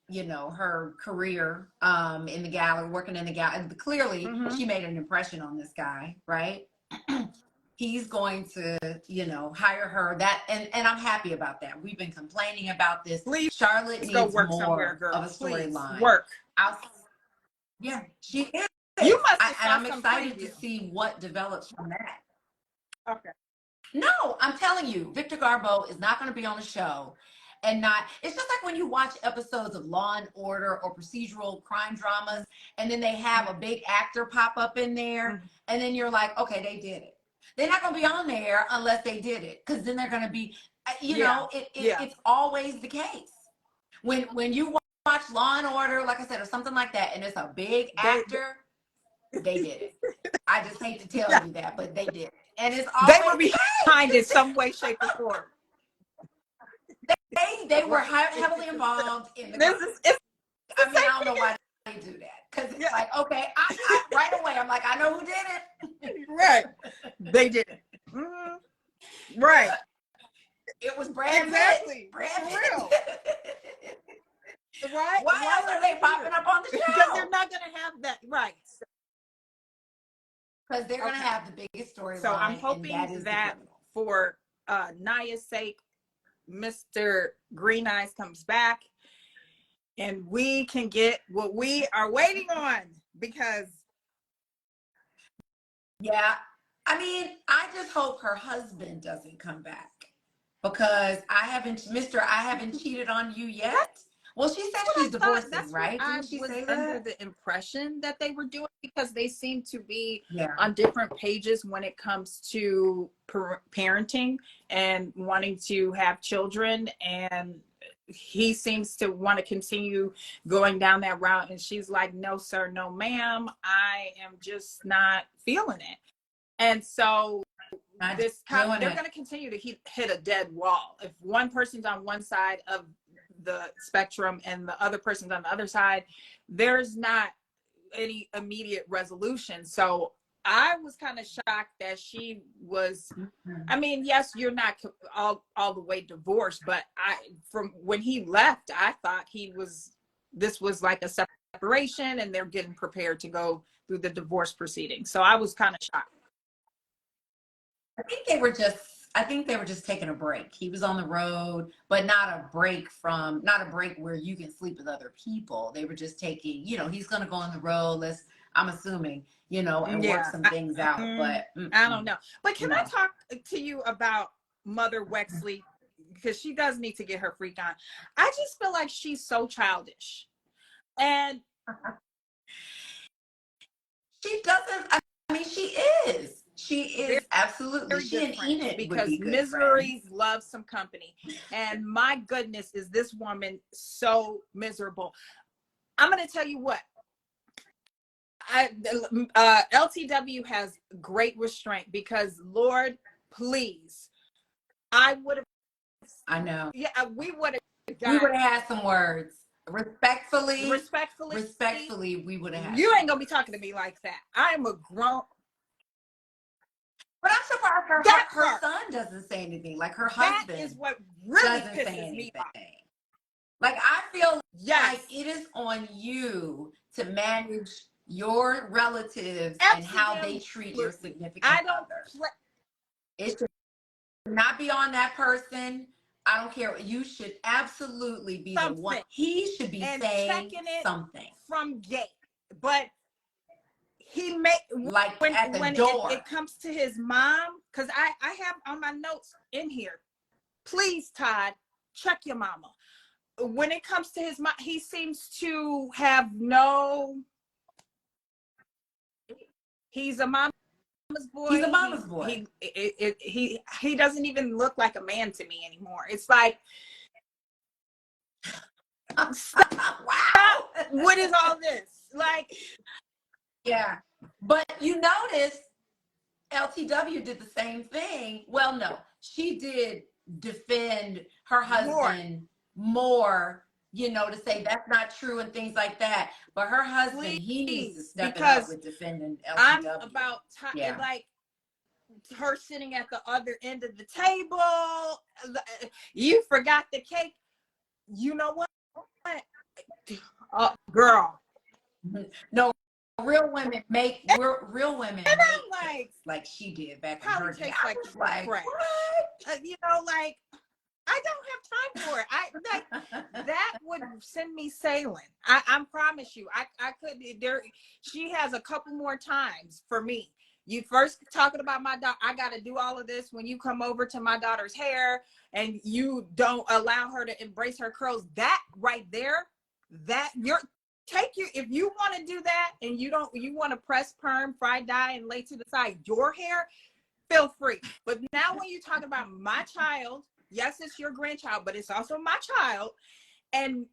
you know, her career in the gallery, working in the gallery. Clearly, she made an impression on this guy, right? He's going to, you know, hire her. And I'm happy about that. We've been complaining about this. Please, Charlotte needs work more girl. of a storyline. Work. Yeah, she is. You must and I'm excited to see what develops from that. Okay. No, I'm telling you, Victor Garbo is not going to be on the show. And it's just like when you watch episodes of Law and Order or procedural crime dramas, and then they have a big actor pop up in there, and then you're like, okay, they did it. They're not going to be on there unless they did it, because then they're going to be, you know, it's always the case. When you watch Law and Order, like I said, or something like that, and it's a big actor, they did it. I just hate to tell you that, but they did it. And it's always they were behind in some way, shape, or form. They were heavily involved in the I mean, I don't know why they do that. Because it's like, okay, I right away, I'm like, I know who did it. Right. They did it. Right. It was Brad Pitt. Brad Pitt. Real. Right? Why else are they popping up on the show? Because they're not going to have that. Right. Because they're going to have the biggest storyline. So I'm hoping that for Naya's sake, Mr. Green Eyes comes back and we can get what we are waiting on, because I mean, I just hope her husband doesn't come back, because I haven't cheated on you yet. Well, she said she's divorcing, that's right? what I Didn't she was say under that? the impression that they were doing, because they seem to be Yeah. on different pages when it comes to parenting and wanting to have children. And he seems to want to continue going down that route. And she's like, no, sir, no, ma'am. I am just not feeling it. And so they're going to continue to hit a dead wall. If one person's on one side of the spectrum and the other person's on the other side, there's not any immediate resolution. So I was kind of shocked that she was, I mean, yes, you're not all the way divorced, but from when he left, I thought this was like a separation and they're getting prepared to go through the divorce proceedings. So I was kind of shocked. I think they were just taking a break. He was on the road, but not a break where you can sleep with other people. They were just taking, he's going to go on the road. I'm assuming, and work some things out. But I don't know. But can I talk to you about Mother Wexley? Because she does need to get her freak on. I just feel like she's so childish. And she doesn't, I mean, she is. She is absolutely. She and Enid because would be good misery loves some company. And my goodness, is this woman so miserable? I'm going to tell you what. LTW has great restraint because, Lord, please, I would have. I know. Yeah, we would have. We would have had some words. Respectfully, we would have had. You ain't gonna be talking to me like that. I am a grown. But I'm surprised her son doesn't say anything. Like her husband is what really doesn't pisses say anything. Me off. Like I feel like it is on you to manage your relatives and how they treat your significant other. It should not be on that person. I don't care. You should absolutely be the one. He should be saying something from gate, but he may like when it comes to his mom, because I have on my notes in here. Please, Todd, check your mama. When it comes to his mom, he seems to have no. He's a mama's boy. He's a mama's boy. He doesn't even look like a man to me anymore. It's like, wow, what is all this? Like, yeah, but you notice LTW did the same thing. Well, no, she did defend her husband more, to say that's not true and things like that. But her husband, he needs to step it up with defending LTW. I'm about time, like her sitting at the other end of the table. You forgot the cake. You know what? Girl. No, real women make like she did back in her day. Like what? Like I don't have time for it. That would send me sailing. I promise you. I could. She has a couple more times for me. You first talking about my daughter. I got to do all of this when you come over to my daughter's hair and you don't allow her to embrace her curls. That right there, if you want to do that and you want to press perm, fry dye, and lay to the side your hair, feel free. But now when you talk about my child, yes, it's your grandchild, but it's also my child, and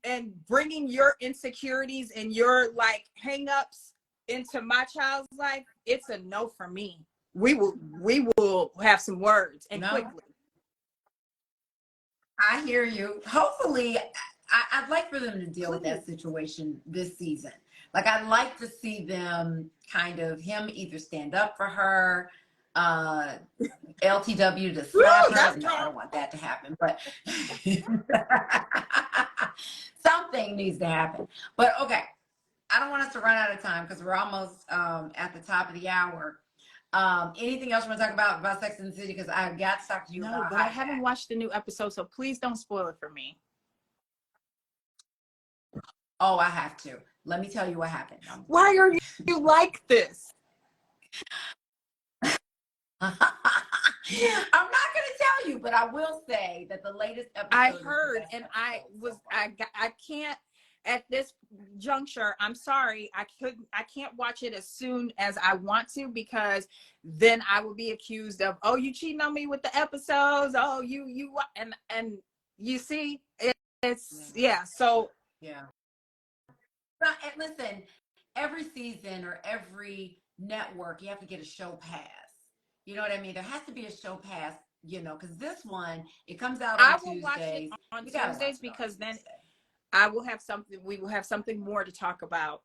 bringing your insecurities and your like hang-ups into my child's life, it's a no for me. We will have some words and quickly. I hear you. Hopefully, I'd like for them to deal with that situation this season. Like, I'd like to see them him either stand up for her, LTW to slap her. No, I don't want that to happen, but something needs to happen. But okay, I don't want us to run out of time because we're almost at the top of the hour. Anything else you want to talk about Sex and the City? Because I've got to talk to you about. No, but I haven't watched the new episode, so please don't spoil it for me. Oh, I have to. Let me tell you what happened. Why are you like this? I'm not gonna tell you, but I will say that the latest episode. I heard, and I can't at this juncture. I'm sorry, I can't watch it as soon as I want to, because then I will be accused of, oh, you cheating on me with the episodes. Oh, you and you see, it's yeah. So yeah. But and listen, every season or every network, you have to get a show pass. You know what I mean? There has to be a show pass, you know, because this one, it comes out on Tuesdays. Watch it on Tuesdays, because then I will have something, we will have something more to talk about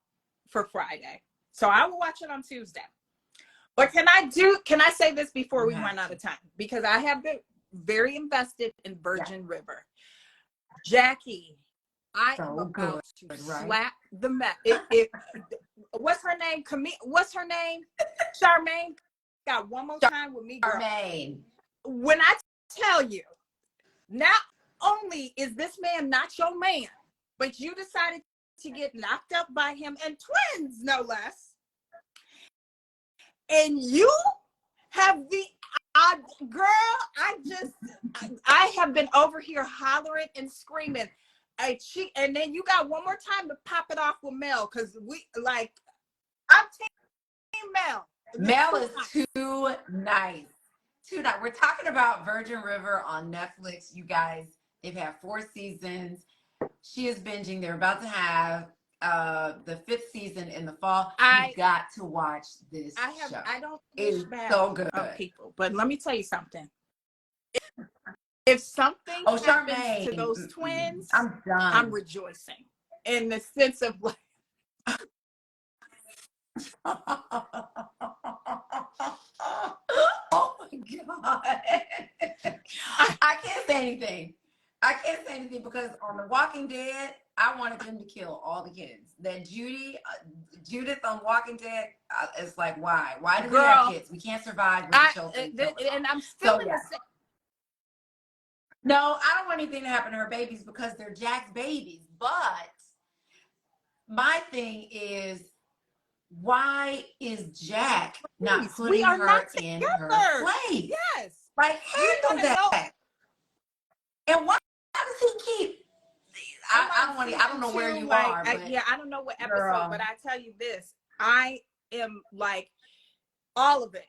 for Friday. So I will watch it on Tuesday. But can I say this before we run out of time? Because I have been very invested in Virgin River. Jackie, I am about to slap the mess. What's her name? What's her name? Charmaine. Got one more time with me, girl. Charmaine. When I tell you, not only is this man not your man, but you decided to get knocked up by him, and twins, no less. And you have the girl, I have been over here hollering and screaming. And then you got one more time to pop it off with Mel, because I'm team Mel. Mel is too nice. Too nice. We're talking about Virgin River on Netflix, you guys. They've had 4 seasons. She is binging. They're about to have the 5th season in the fall. You got to watch this show. I don't it's so good of people, but let me tell you something. If something happens to those twins, I'm done. I'm rejoicing in the sense of like. Oh my God. I can't say anything. I can't say anything because on The Walking Dead, I wanted them to kill all the kids. That Judith on Walking Dead, it's like, why? Why do we have kids? We can't survive with the children. And I'm still in the same. No, I don't want anything to happen to her babies because they're Jacque's babies. But my thing is, why is Jacque not putting her in her place? Yes. Like, handle that. And why does he keep? I don't know where you are. But I don't know what episode, but I tell you this, I am like all of it.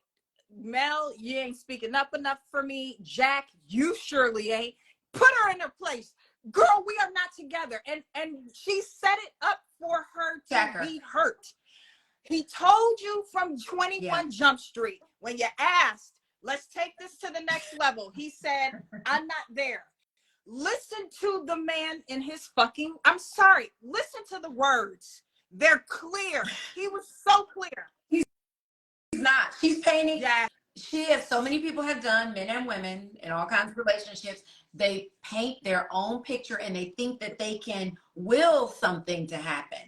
Mel, you ain't speaking up enough for me. Jacque, you surely ain't. Put her in her place. Girl, we are not together. And she set it up for her to be hurt. He told you from 21 Jump Street, when you asked, let's take this to the next level, he said, I'm not there. Listen to the man in his fucking, I'm sorry, listen to the words. They're clear. He was so clear. He's not. She's painting. Yeah. She, as so many people have done, men and women in all kinds of relationships, they paint their own picture and they think that they can will something to happen.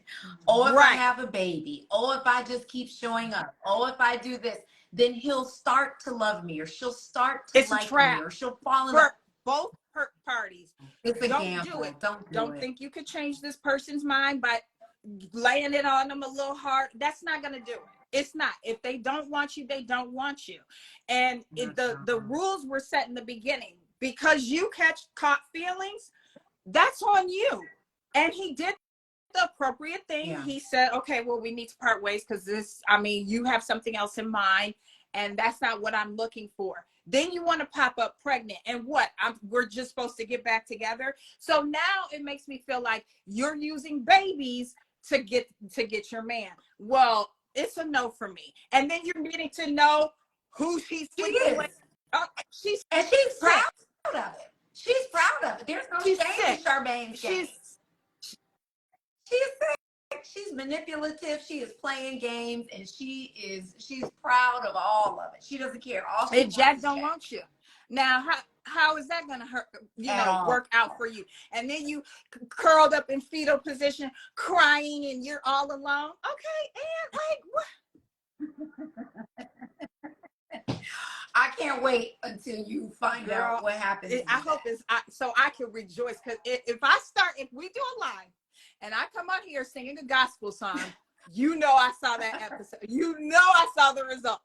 Oh, if I have a baby. Oh, if I just keep showing up. Oh, if I do this, then he'll start to love me, or she'll start to like me, or she'll fall in love. Both hurt parties. It's a Don't gamble. do it. Don't think you could change this person's mind by laying it on them a little hard. That's not going to do it. It's not. If they don't want you, they don't want you. And the rules were set in the beginning. Because you caught feelings, that's on you. And he did the appropriate thing. Yeah. He said, okay, well, we need to part ways because you have something else in mind, and that's not what I'm looking for. Then you want to pop up pregnant, and what? We're just supposed to get back together. So now it makes me feel like you're using babies to get your man. Well, it's a no for me. And then you're getting to know who she's sleeping with. She's proud of it. She's proud of it. There's no shame in Charmaine's game. She's sick. She's manipulative. She is playing games, and she's proud of all of it. She doesn't care. All she Jacque don't want you. Now, how is that going to work out for you? And then you curled up in fetal position, crying, and you're all alone. Okay, and what? I can't wait until you find out what happens. I hope it's so I can rejoice, because if we do a live and I come out here singing a gospel song, I saw that episode. I saw the results.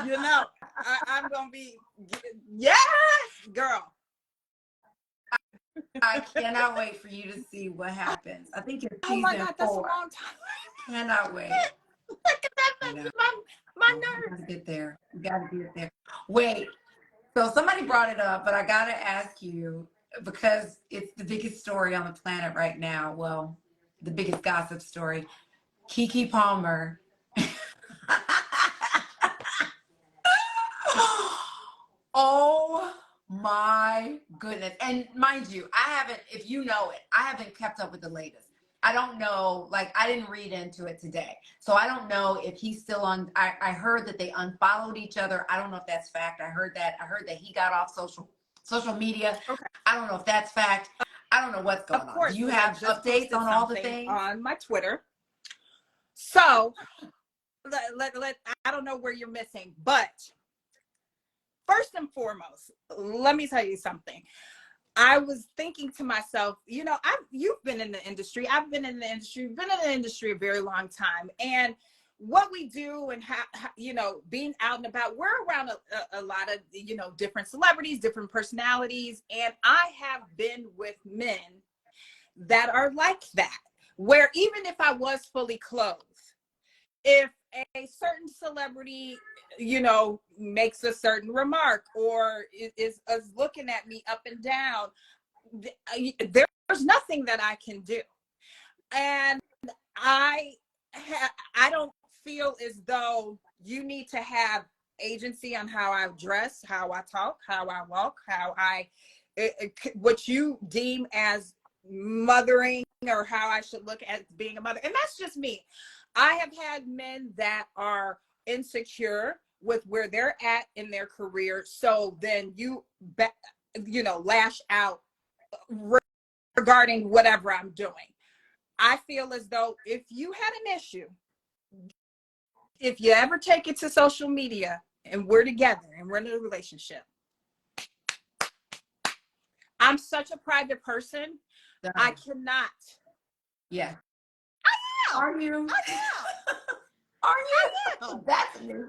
You know, I'm gonna be, yes, girl. I cannot wait for you to see what happens. I think it's Oh my season God, that's a 4. long time. Cannot wait. Look at that, You know, my we nerves. gotta get there. We gotta get there. Wait. So somebody brought it up, but I gotta ask you because it's the biggest story on the planet right now. Well, the biggest gossip story. KeKe Palmer. Oh my goodness. And mind you, I haven't, if you know it, I haven't kept up with the latest. I don't know, like I didn't read into it today. So I don't know if he's still on. I heard that they unfollowed each other. I don't know if that's fact. I heard that he got off social media. Okay. I don't know if that's fact. I don't know what's going Of on. course, Do you 'cause I have just updates posted on all the something things? on my Twitter. So I don't know where you're missing, but first and foremost, let me tell you something. I was thinking to myself, you know, you've been in the industry. I've been in the industry, been in the industry a very long time. And what we do and how you know, being out and about, we're around a lot of, you know, different celebrities, different personalities. And I have been with men that are like that, where even if I was fully clothed, if a certain celebrity, you know, makes a certain remark or is looking at me up and down, there's nothing that I can do. And I I don't feel as though you need to have agency on how I dress, how I talk, how I walk, how I what you deem as mothering or how I should look at being a mother. And that's just me. I have had men that are insecure with where they're at in their career. So then you know, lash out regarding whatever I'm doing. I feel as though if you had an issue, if you ever take it to social media and we're together and we're in a relationship, I'm such a private person. I cannot. Yeah. I am. Are you? I am. Are you? I am. That's new.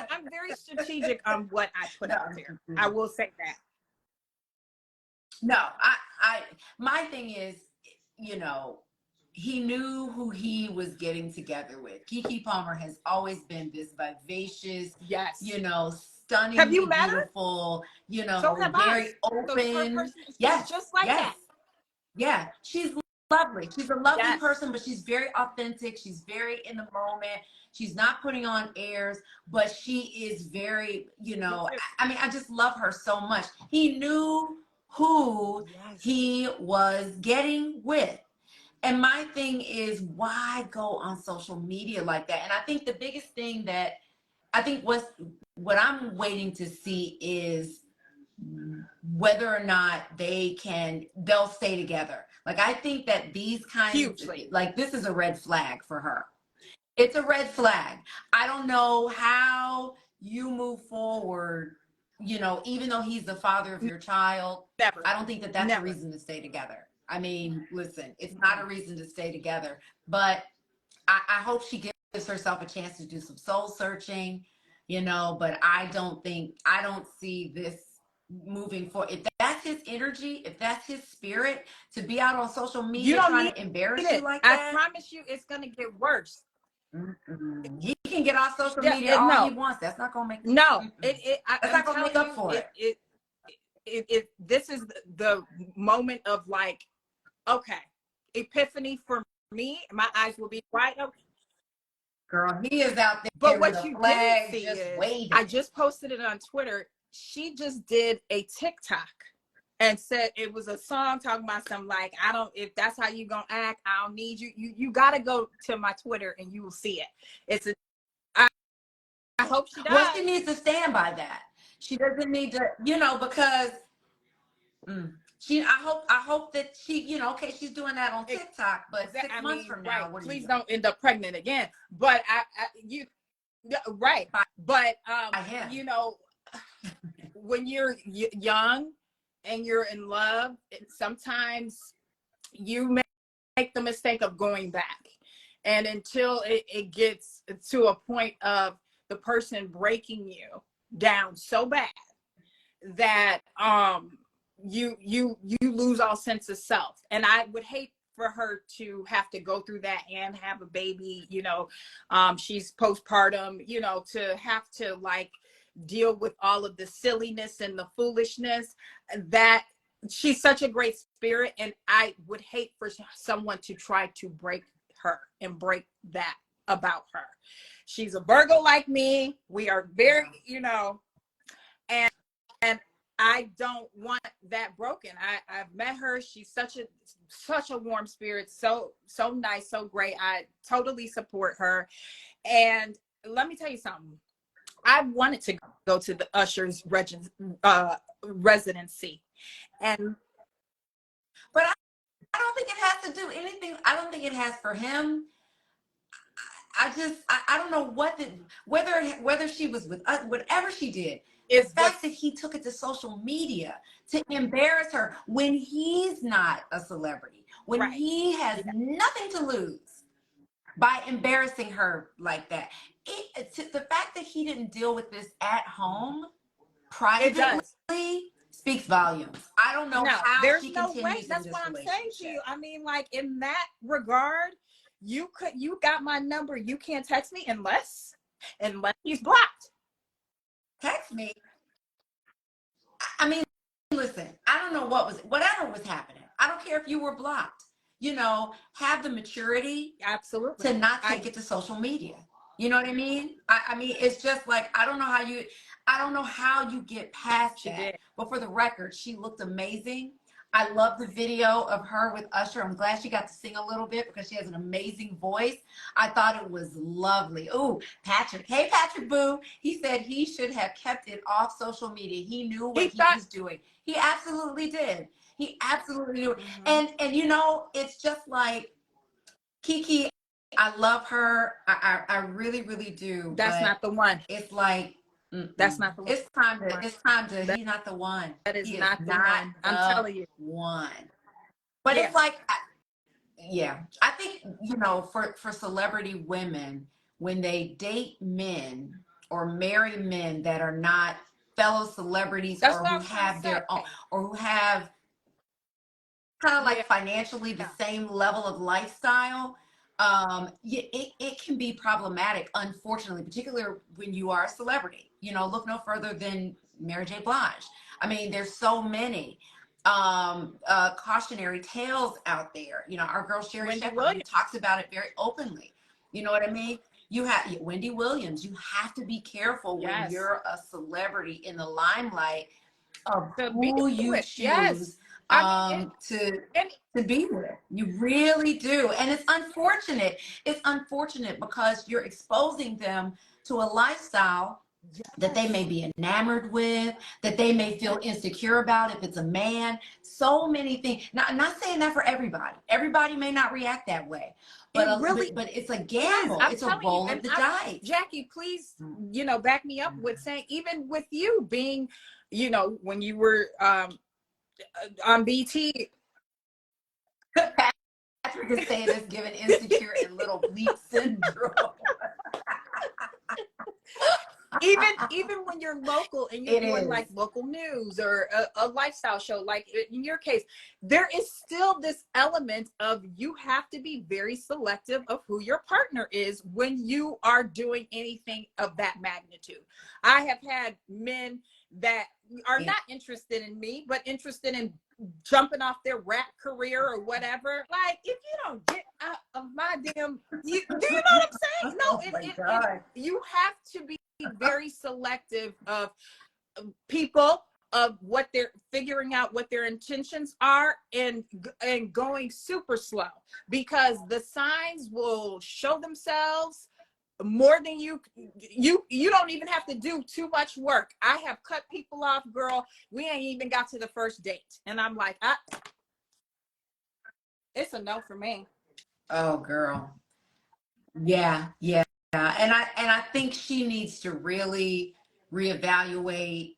I'm very strategic on what I put out there. I will say that. No, my thing is, you know, he knew who he was getting together with. KeKe Palmer has always been this vivacious, Yes. you know, stunningly Have you met beautiful, you know, so have very I. open. So her person is Yes, just like yes. that. Yeah, she's lovely. She's a lovely Yes. person, but she's very authentic. She's very in the moment. She's not putting on airs, but she is very, you know, I mean, I just love her so much. He knew who he was getting with. And my thing is, why go on social media like that? And I think the biggest thing that I think what I'm waiting to see is whether or not they'll stay together. Like I think that these kinds like this is a red flag for her. It's a red flag. I don't know how you move forward, you know, even though he's the father of your child. Never. I don't think that that's Never. a reason to stay together. I mean, listen, it's not a reason to stay together, but I hope she gives herself a chance to do some soul searching, you know, but I don't see this moving forward. If that's his energy, if that's his spirit to be out on social media trying to embarrass you like that. I promise you it's going to get worse. Mm-mm. He can get off social media all he wants. That's not going to make that's not going to make up for it. This is the moment of like, okay, epiphany for me. My eyes will be wide open. Girl, he is out there. But with what a you flag didn't see just is, waving. I just posted it on Twitter. She just did a TikTok and said it was a song talking about something like, I don't, if that's how you gonna act, I don't need you. You gotta go to my Twitter and you will see it. It's I hope she does. Well, she needs to stand by that. She doesn't need to, you know, because I hope that she, you know, okay, she's doing that on TikTok, but 6 months from now, what please don't end up pregnant again. But but you know, when you're young and you're in love, sometimes you make the mistake of going back, and until it gets to a point of the person breaking you down so bad that you lose all sense of self. And I would hate for her to have to go through that and have a baby, you know. She's postpartum, you know, to have to like deal with all of the silliness and the foolishness. That she's such a great spirit, and I would hate for someone to try to break her and break that about her. She's a Virgo like me. We are very, you know, and I don't want that broken. I've met her. She's such a warm spirit, so nice, so great. I totally support her. And let me tell you something. I wanted to go to the Usher's residency, and but I don't think it has to do anything. I don't think it has for him. I don't know whether she was with us, whatever she did. The fact that he took it to social media to embarrass her when he's not a celebrity, when he has nothing to lose by embarrassing her like that. The fact that he didn't deal with this at home privately speaks volumes. I don't know how she continues. That's what I'm saying to you. I mean, like, in that regard, you got my number. You can't text me unless he's blocked. Text me. I mean, listen, I don't know whatever was happening. I don't care if you were blocked. You know, have the maturity absolutely to not take it to social media. You know what I mean? I mean, it's just like, I don't know how you get past that. But for the record, she looked amazing. I love the video of her with Usher. I'm glad she got to sing a little bit because she has an amazing voice. I thought it was lovely. Oh, Patrick. Hey, Patrick Boo. He said he should have kept it off social media. He knew what he was doing. He absolutely did. He absolutely knew. And you know, it's just like KeKe. I love her. I really, really do. That's not the one. It's like, that's not the one. It's time to, he's not the one. That is not the one. I'm telling you. One. But it's like, I think, you know, for celebrity women, when they date men or marry men that are not fellow celebrities, or who have their own, or who have kind of like financially the same level of lifestyle, it can be problematic, unfortunately, particularly when you are a celebrity. You know, look no further than Mary J. Blige. I mean, there's so many cautionary tales out there. You know, our girl Sherry Shepherd talks about it very openly. You know what I mean? You have Wendy Williams. You have to be careful when you're a celebrity in the limelight of who you choose to be with. You really do. And it's unfortunate. It's unfortunate because you're exposing them to a lifestyle that they may be enamored with, that they may feel insecure about if it's a man. So many things. Now, I'm not saying that for everybody. Everybody may not react that way. But but it's a gamble. It's a roll of the dice. Jackie, please, you know, back me up with saying, even with you being, you know, when you were on BT. Patrick is saying it's given insecure and little bleep syndrome. even when you're local and you're doing like local news or a lifestyle show, like in your case, there is still this element of you have to be very selective of who your partner is when you are doing anything of that magnitude. I have had men that are not interested in me, but interested in jumping off their rap career or whatever. Like, if you don't get out of my damn, do you know what I'm saying? No, you have to be very selective of people, of what they're figuring out, what their intentions are, and going super slow, because the signs will show themselves more than you don't even have to do too much work. I have cut people off, girl. We ain't even got to the first date, and I'm like, it's a no for me. Oh, girl. Yeah. And I think she needs to really reevaluate,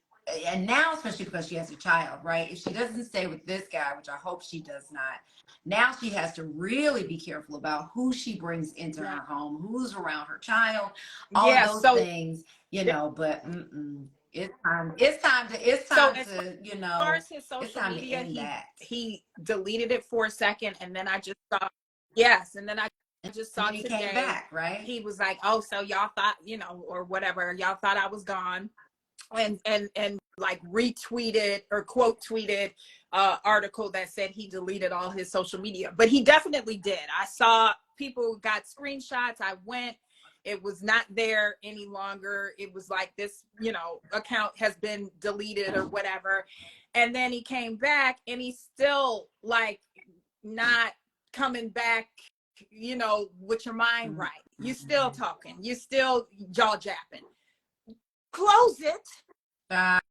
and now, especially because she has a child, right? If she doesn't stay with this guy, which I hope she does not, Now she has to really be careful about who she brings into her home, who's around her child, all of those things, you know, but it's time to, you know, as far as his it's social time to media, end that. he deleted it for a second, and then I just saw, and then I just saw he today, came back, right? He was like, oh, so y'all thought, you know, or whatever, y'all thought I was gone, and like retweeted or quote tweeted article that said he deleted all his social media, but he definitely did. I saw people got screenshots. I went, it was not there any longer. It was like, this, you know, account has been deleted or whatever. And then he came back and he's still like not coming back, you know, with your mind right. You still talking, you still jaw japping. Close it. It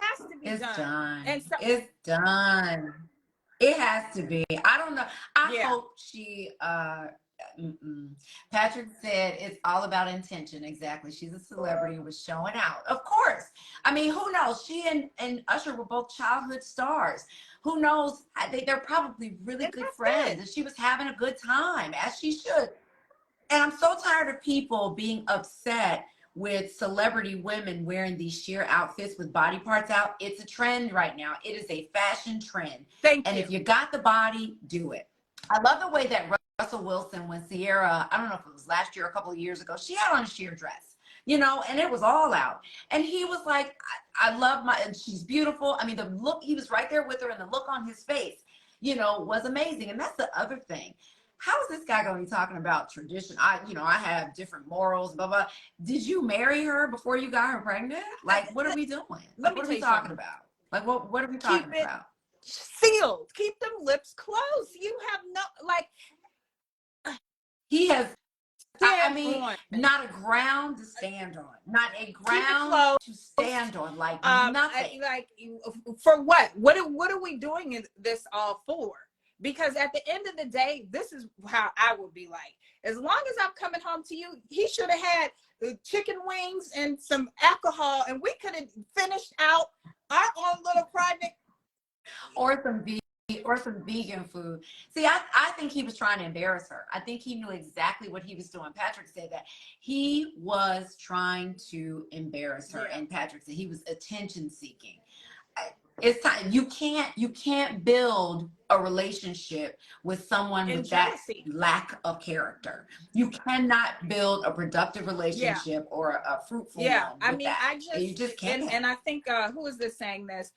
has to be done. And so, it's done. It has to be. I don't know. I hope she Patrick said it's all about intention. Exactly. She's a celebrity who was showing out. Of course. I mean, who knows? She and Usher were both childhood stars. Who knows? They're probably really good friends. And she was having a good time, as she should. And I'm so tired of people being upset with celebrity women wearing these sheer outfits with body parts out. It's a trend right now. It is a fashion trend. And if you got the body, do it. I love the way that Russell Wilson, when Sierra, I don't know if it was last year or a couple of years ago, she had on a sheer dress, you know, and it was all out. And he was like, I love and she's beautiful. I mean, the look, he was right there with her, and the look on his face, you know, was amazing. And that's the other thing. How is this guy going to be talking about tradition? I have different morals, blah, blah. Did you marry her before you got her pregnant? Like, what are we doing? Like, what are we talking about? Like, what are we talking about? Sealed. Keep them lips closed. You have no, like. He has, I mean, not a ground to stand on. Not a ground to stand on. Like, nothing. Like, for what? What are we doing this all for? Because at the end of the day, this is how I would be like. As long as I'm coming home to you, he should have had chicken wings and some alcohol, and we could have finished out our own little private. Or some vegan food. See, I think he was trying to embarrass her. I think he knew exactly what he was doing. Patrick said that he was trying to embarrass her, and Patrick said he was attention seeking. It's time. You can't build a relationship with someone with jealousy. That lack of character. You cannot build a productive relationship or a fruitful one. I mean, that. You just can't. And I think who is this saying this?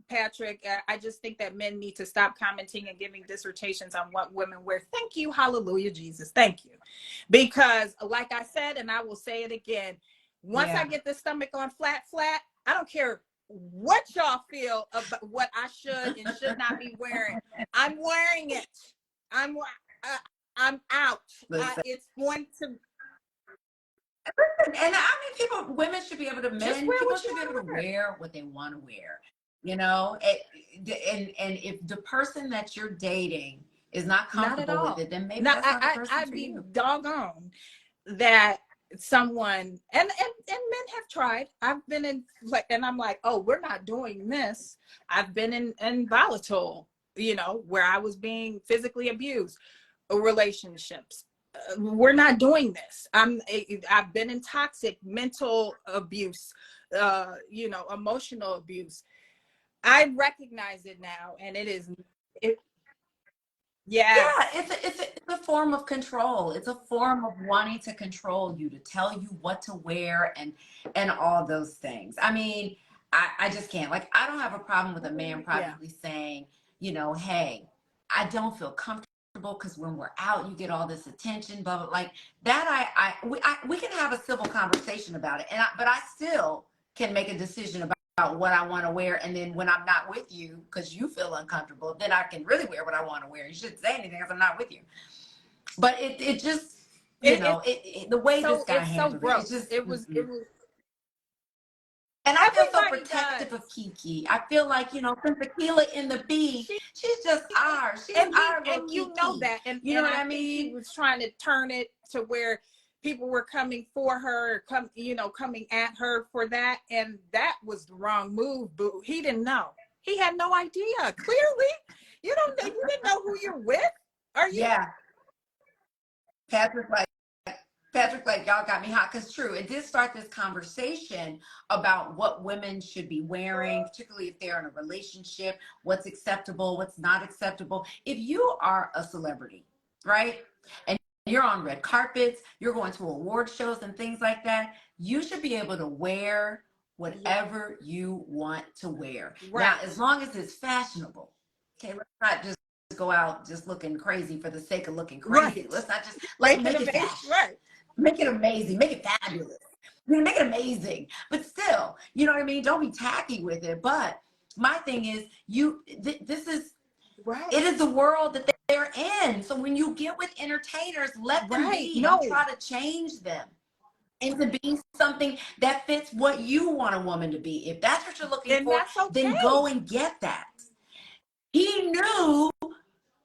Patrick, I just think that men need to stop commenting and giving dissertations on what women wear. Thank you. Hallelujah, Jesus. Thank you. Because like I said, and I will say it again, once I get the stomach on flat, I don't care what y'all feel about what I should and should not be wearing. I'm wearing it. I'm out. It's going to. And I mean, women should be able to, people should be able to wear what they want to wear, you know. And if the person that you're dating is not comfortable with it, then maybe that's not the person I'd be doggone that someone and men have tried. I've been in, like, and I'm like, oh, we're not doing this. I've been in volatile, you know, where I was being physically abused, relationships. We're not doing this. I've been in toxic mental abuse, you know, emotional abuse. I recognize it now, and it is it. Yeah, it's a form of control. It's a form of wanting to control you, to tell you what to wear and all those things. I mean, I just can't. Like, I don't have a problem with a man privately saying, you know, hey, I don't feel comfortable because when we're out, you get all this attention, blah, blah, like that. We can have a civil conversation about it, but I still can make a decision about what I want to wear. And then when I'm not with you because you feel uncomfortable, then I can really wear what I want to wear. You shouldn't say anything if I'm not with you. But it just, you know, the way this guy handled it, it's just, it was. And I feel so protective of KeKe. I feel like, you know, since Tequila in the B, she's just ours. She's our little and you KeKe. know that. And you know what I mean? He was trying to turn it to where people were coming for her, coming at her for that. And that was the wrong move, boo. He didn't know. He had no idea. Clearly, You didn't know who you're with? Are you? Yeah. Patrick, like, y'all got me hot. Because true, it did start this conversation about what women should be wearing, particularly if they're in a relationship, what's acceptable, what's not acceptable. If you are a celebrity, right? And you're on red carpets, you're going to award shows and things like that, you should be able to wear whatever you want to wear. Right. Now, as long as it's fashionable. Okay, let's not just go out just looking crazy for the sake of looking crazy. Right. Let's not just make it fashion. Right. Make it amazing. Make it fabulous. Make it amazing. But still, you know what I mean? Don't be tacky with it. But my thing is, this is right. It is the world that they're in. So when you get with entertainers, let them be. Don't try to change them into being something that fits what you want a woman to be. If that's what you're looking for, then go and get that. He knew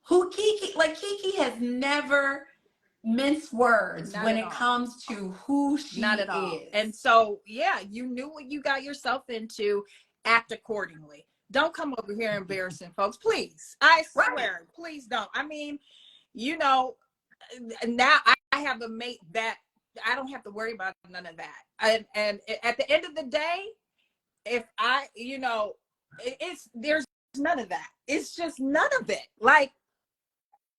who KeKe, like KeKe has never minced words when it comes to who she is. And so, yeah, you knew what you got yourself into. Act accordingly. Don't come over here embarrassing folks, please. I swear, please don't. I mean, you know, now I have a mate that I don't have to worry about none of that. And at the end of the day, if I, you know, there's none of that. It's just none of it. Like,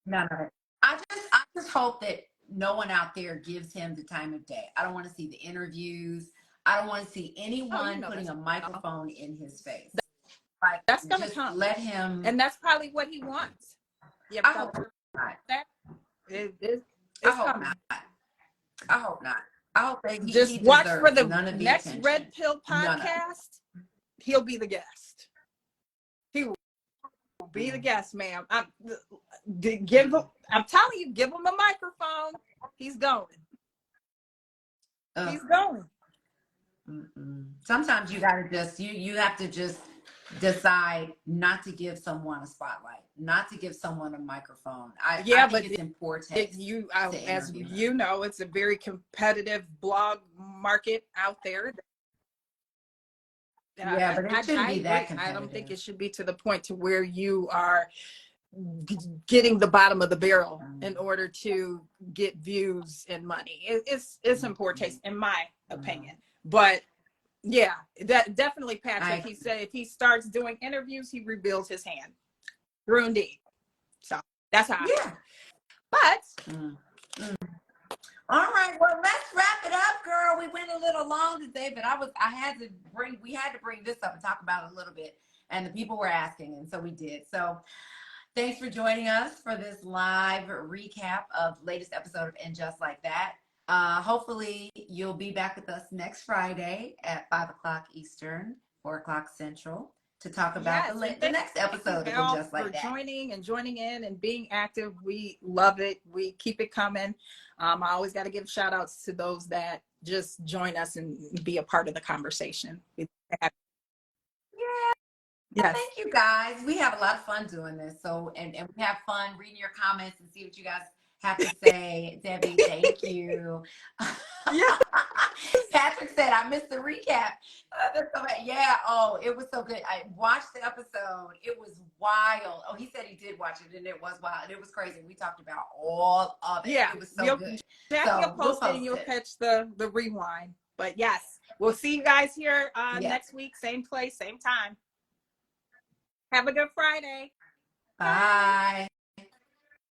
none of it. I just hope that no one out there gives him the time of day. I don't want to see the interviews. I don't want to see anyone putting a microphone in his face. Like, that's gonna come. Let him, and that's probably what he wants. Yeah, I hope not. I hope not. I hope not. I hope that he watch for the next attention. Red Pill podcast. He'll be the guest. He will be the guest, ma'am. I'm telling you, give him a microphone. He's going. He's going. Sometimes you gotta just you have to just decide not to give someone a spotlight, not to give someone a microphone. I think it's important. As you know, it's a very competitive blog market out there. Yeah, but it shouldn't be that competitive. I don't think it should be to the point to where you are getting the bottom of the barrel in order to get views and money. It's in poor taste, in my opinion. But yeah, that definitely, Patrick. He said if he starts doing interviews, he reveals his hand. True indeed. So that's how. Yeah. But all right, well, let's wrap it up, girl. We went a little long today, but we had to bring this up and talk about it a little bit, and the people were asking, and so we did. So thanks for joining us for this live recap of latest episode of And Just Like That. Hopefully you'll be back with us next Friday at 5:00 Eastern, 4:00 Central to talk about the next episode of Just Like That. Joining in and being active. We love it. We keep it coming. I always got to give shout outs to those that just join us and be a part of the conversation. Yes. Thank you guys. We have a lot of fun doing this. So, and we have fun reading your comments and see what you guys have to say. Debbie, thank you. Yeah. Patrick said, I missed the recap. Yeah. Oh, it was so good. I watched the episode. It was wild. Oh, he said he did watch it and it was wild. It was crazy. We talked about all of it. Yeah. It was so good. Jacque will post it and you'll catch the rewind. But yes, we'll see you guys here next week. Same place, same time. Have a good Friday. Bye.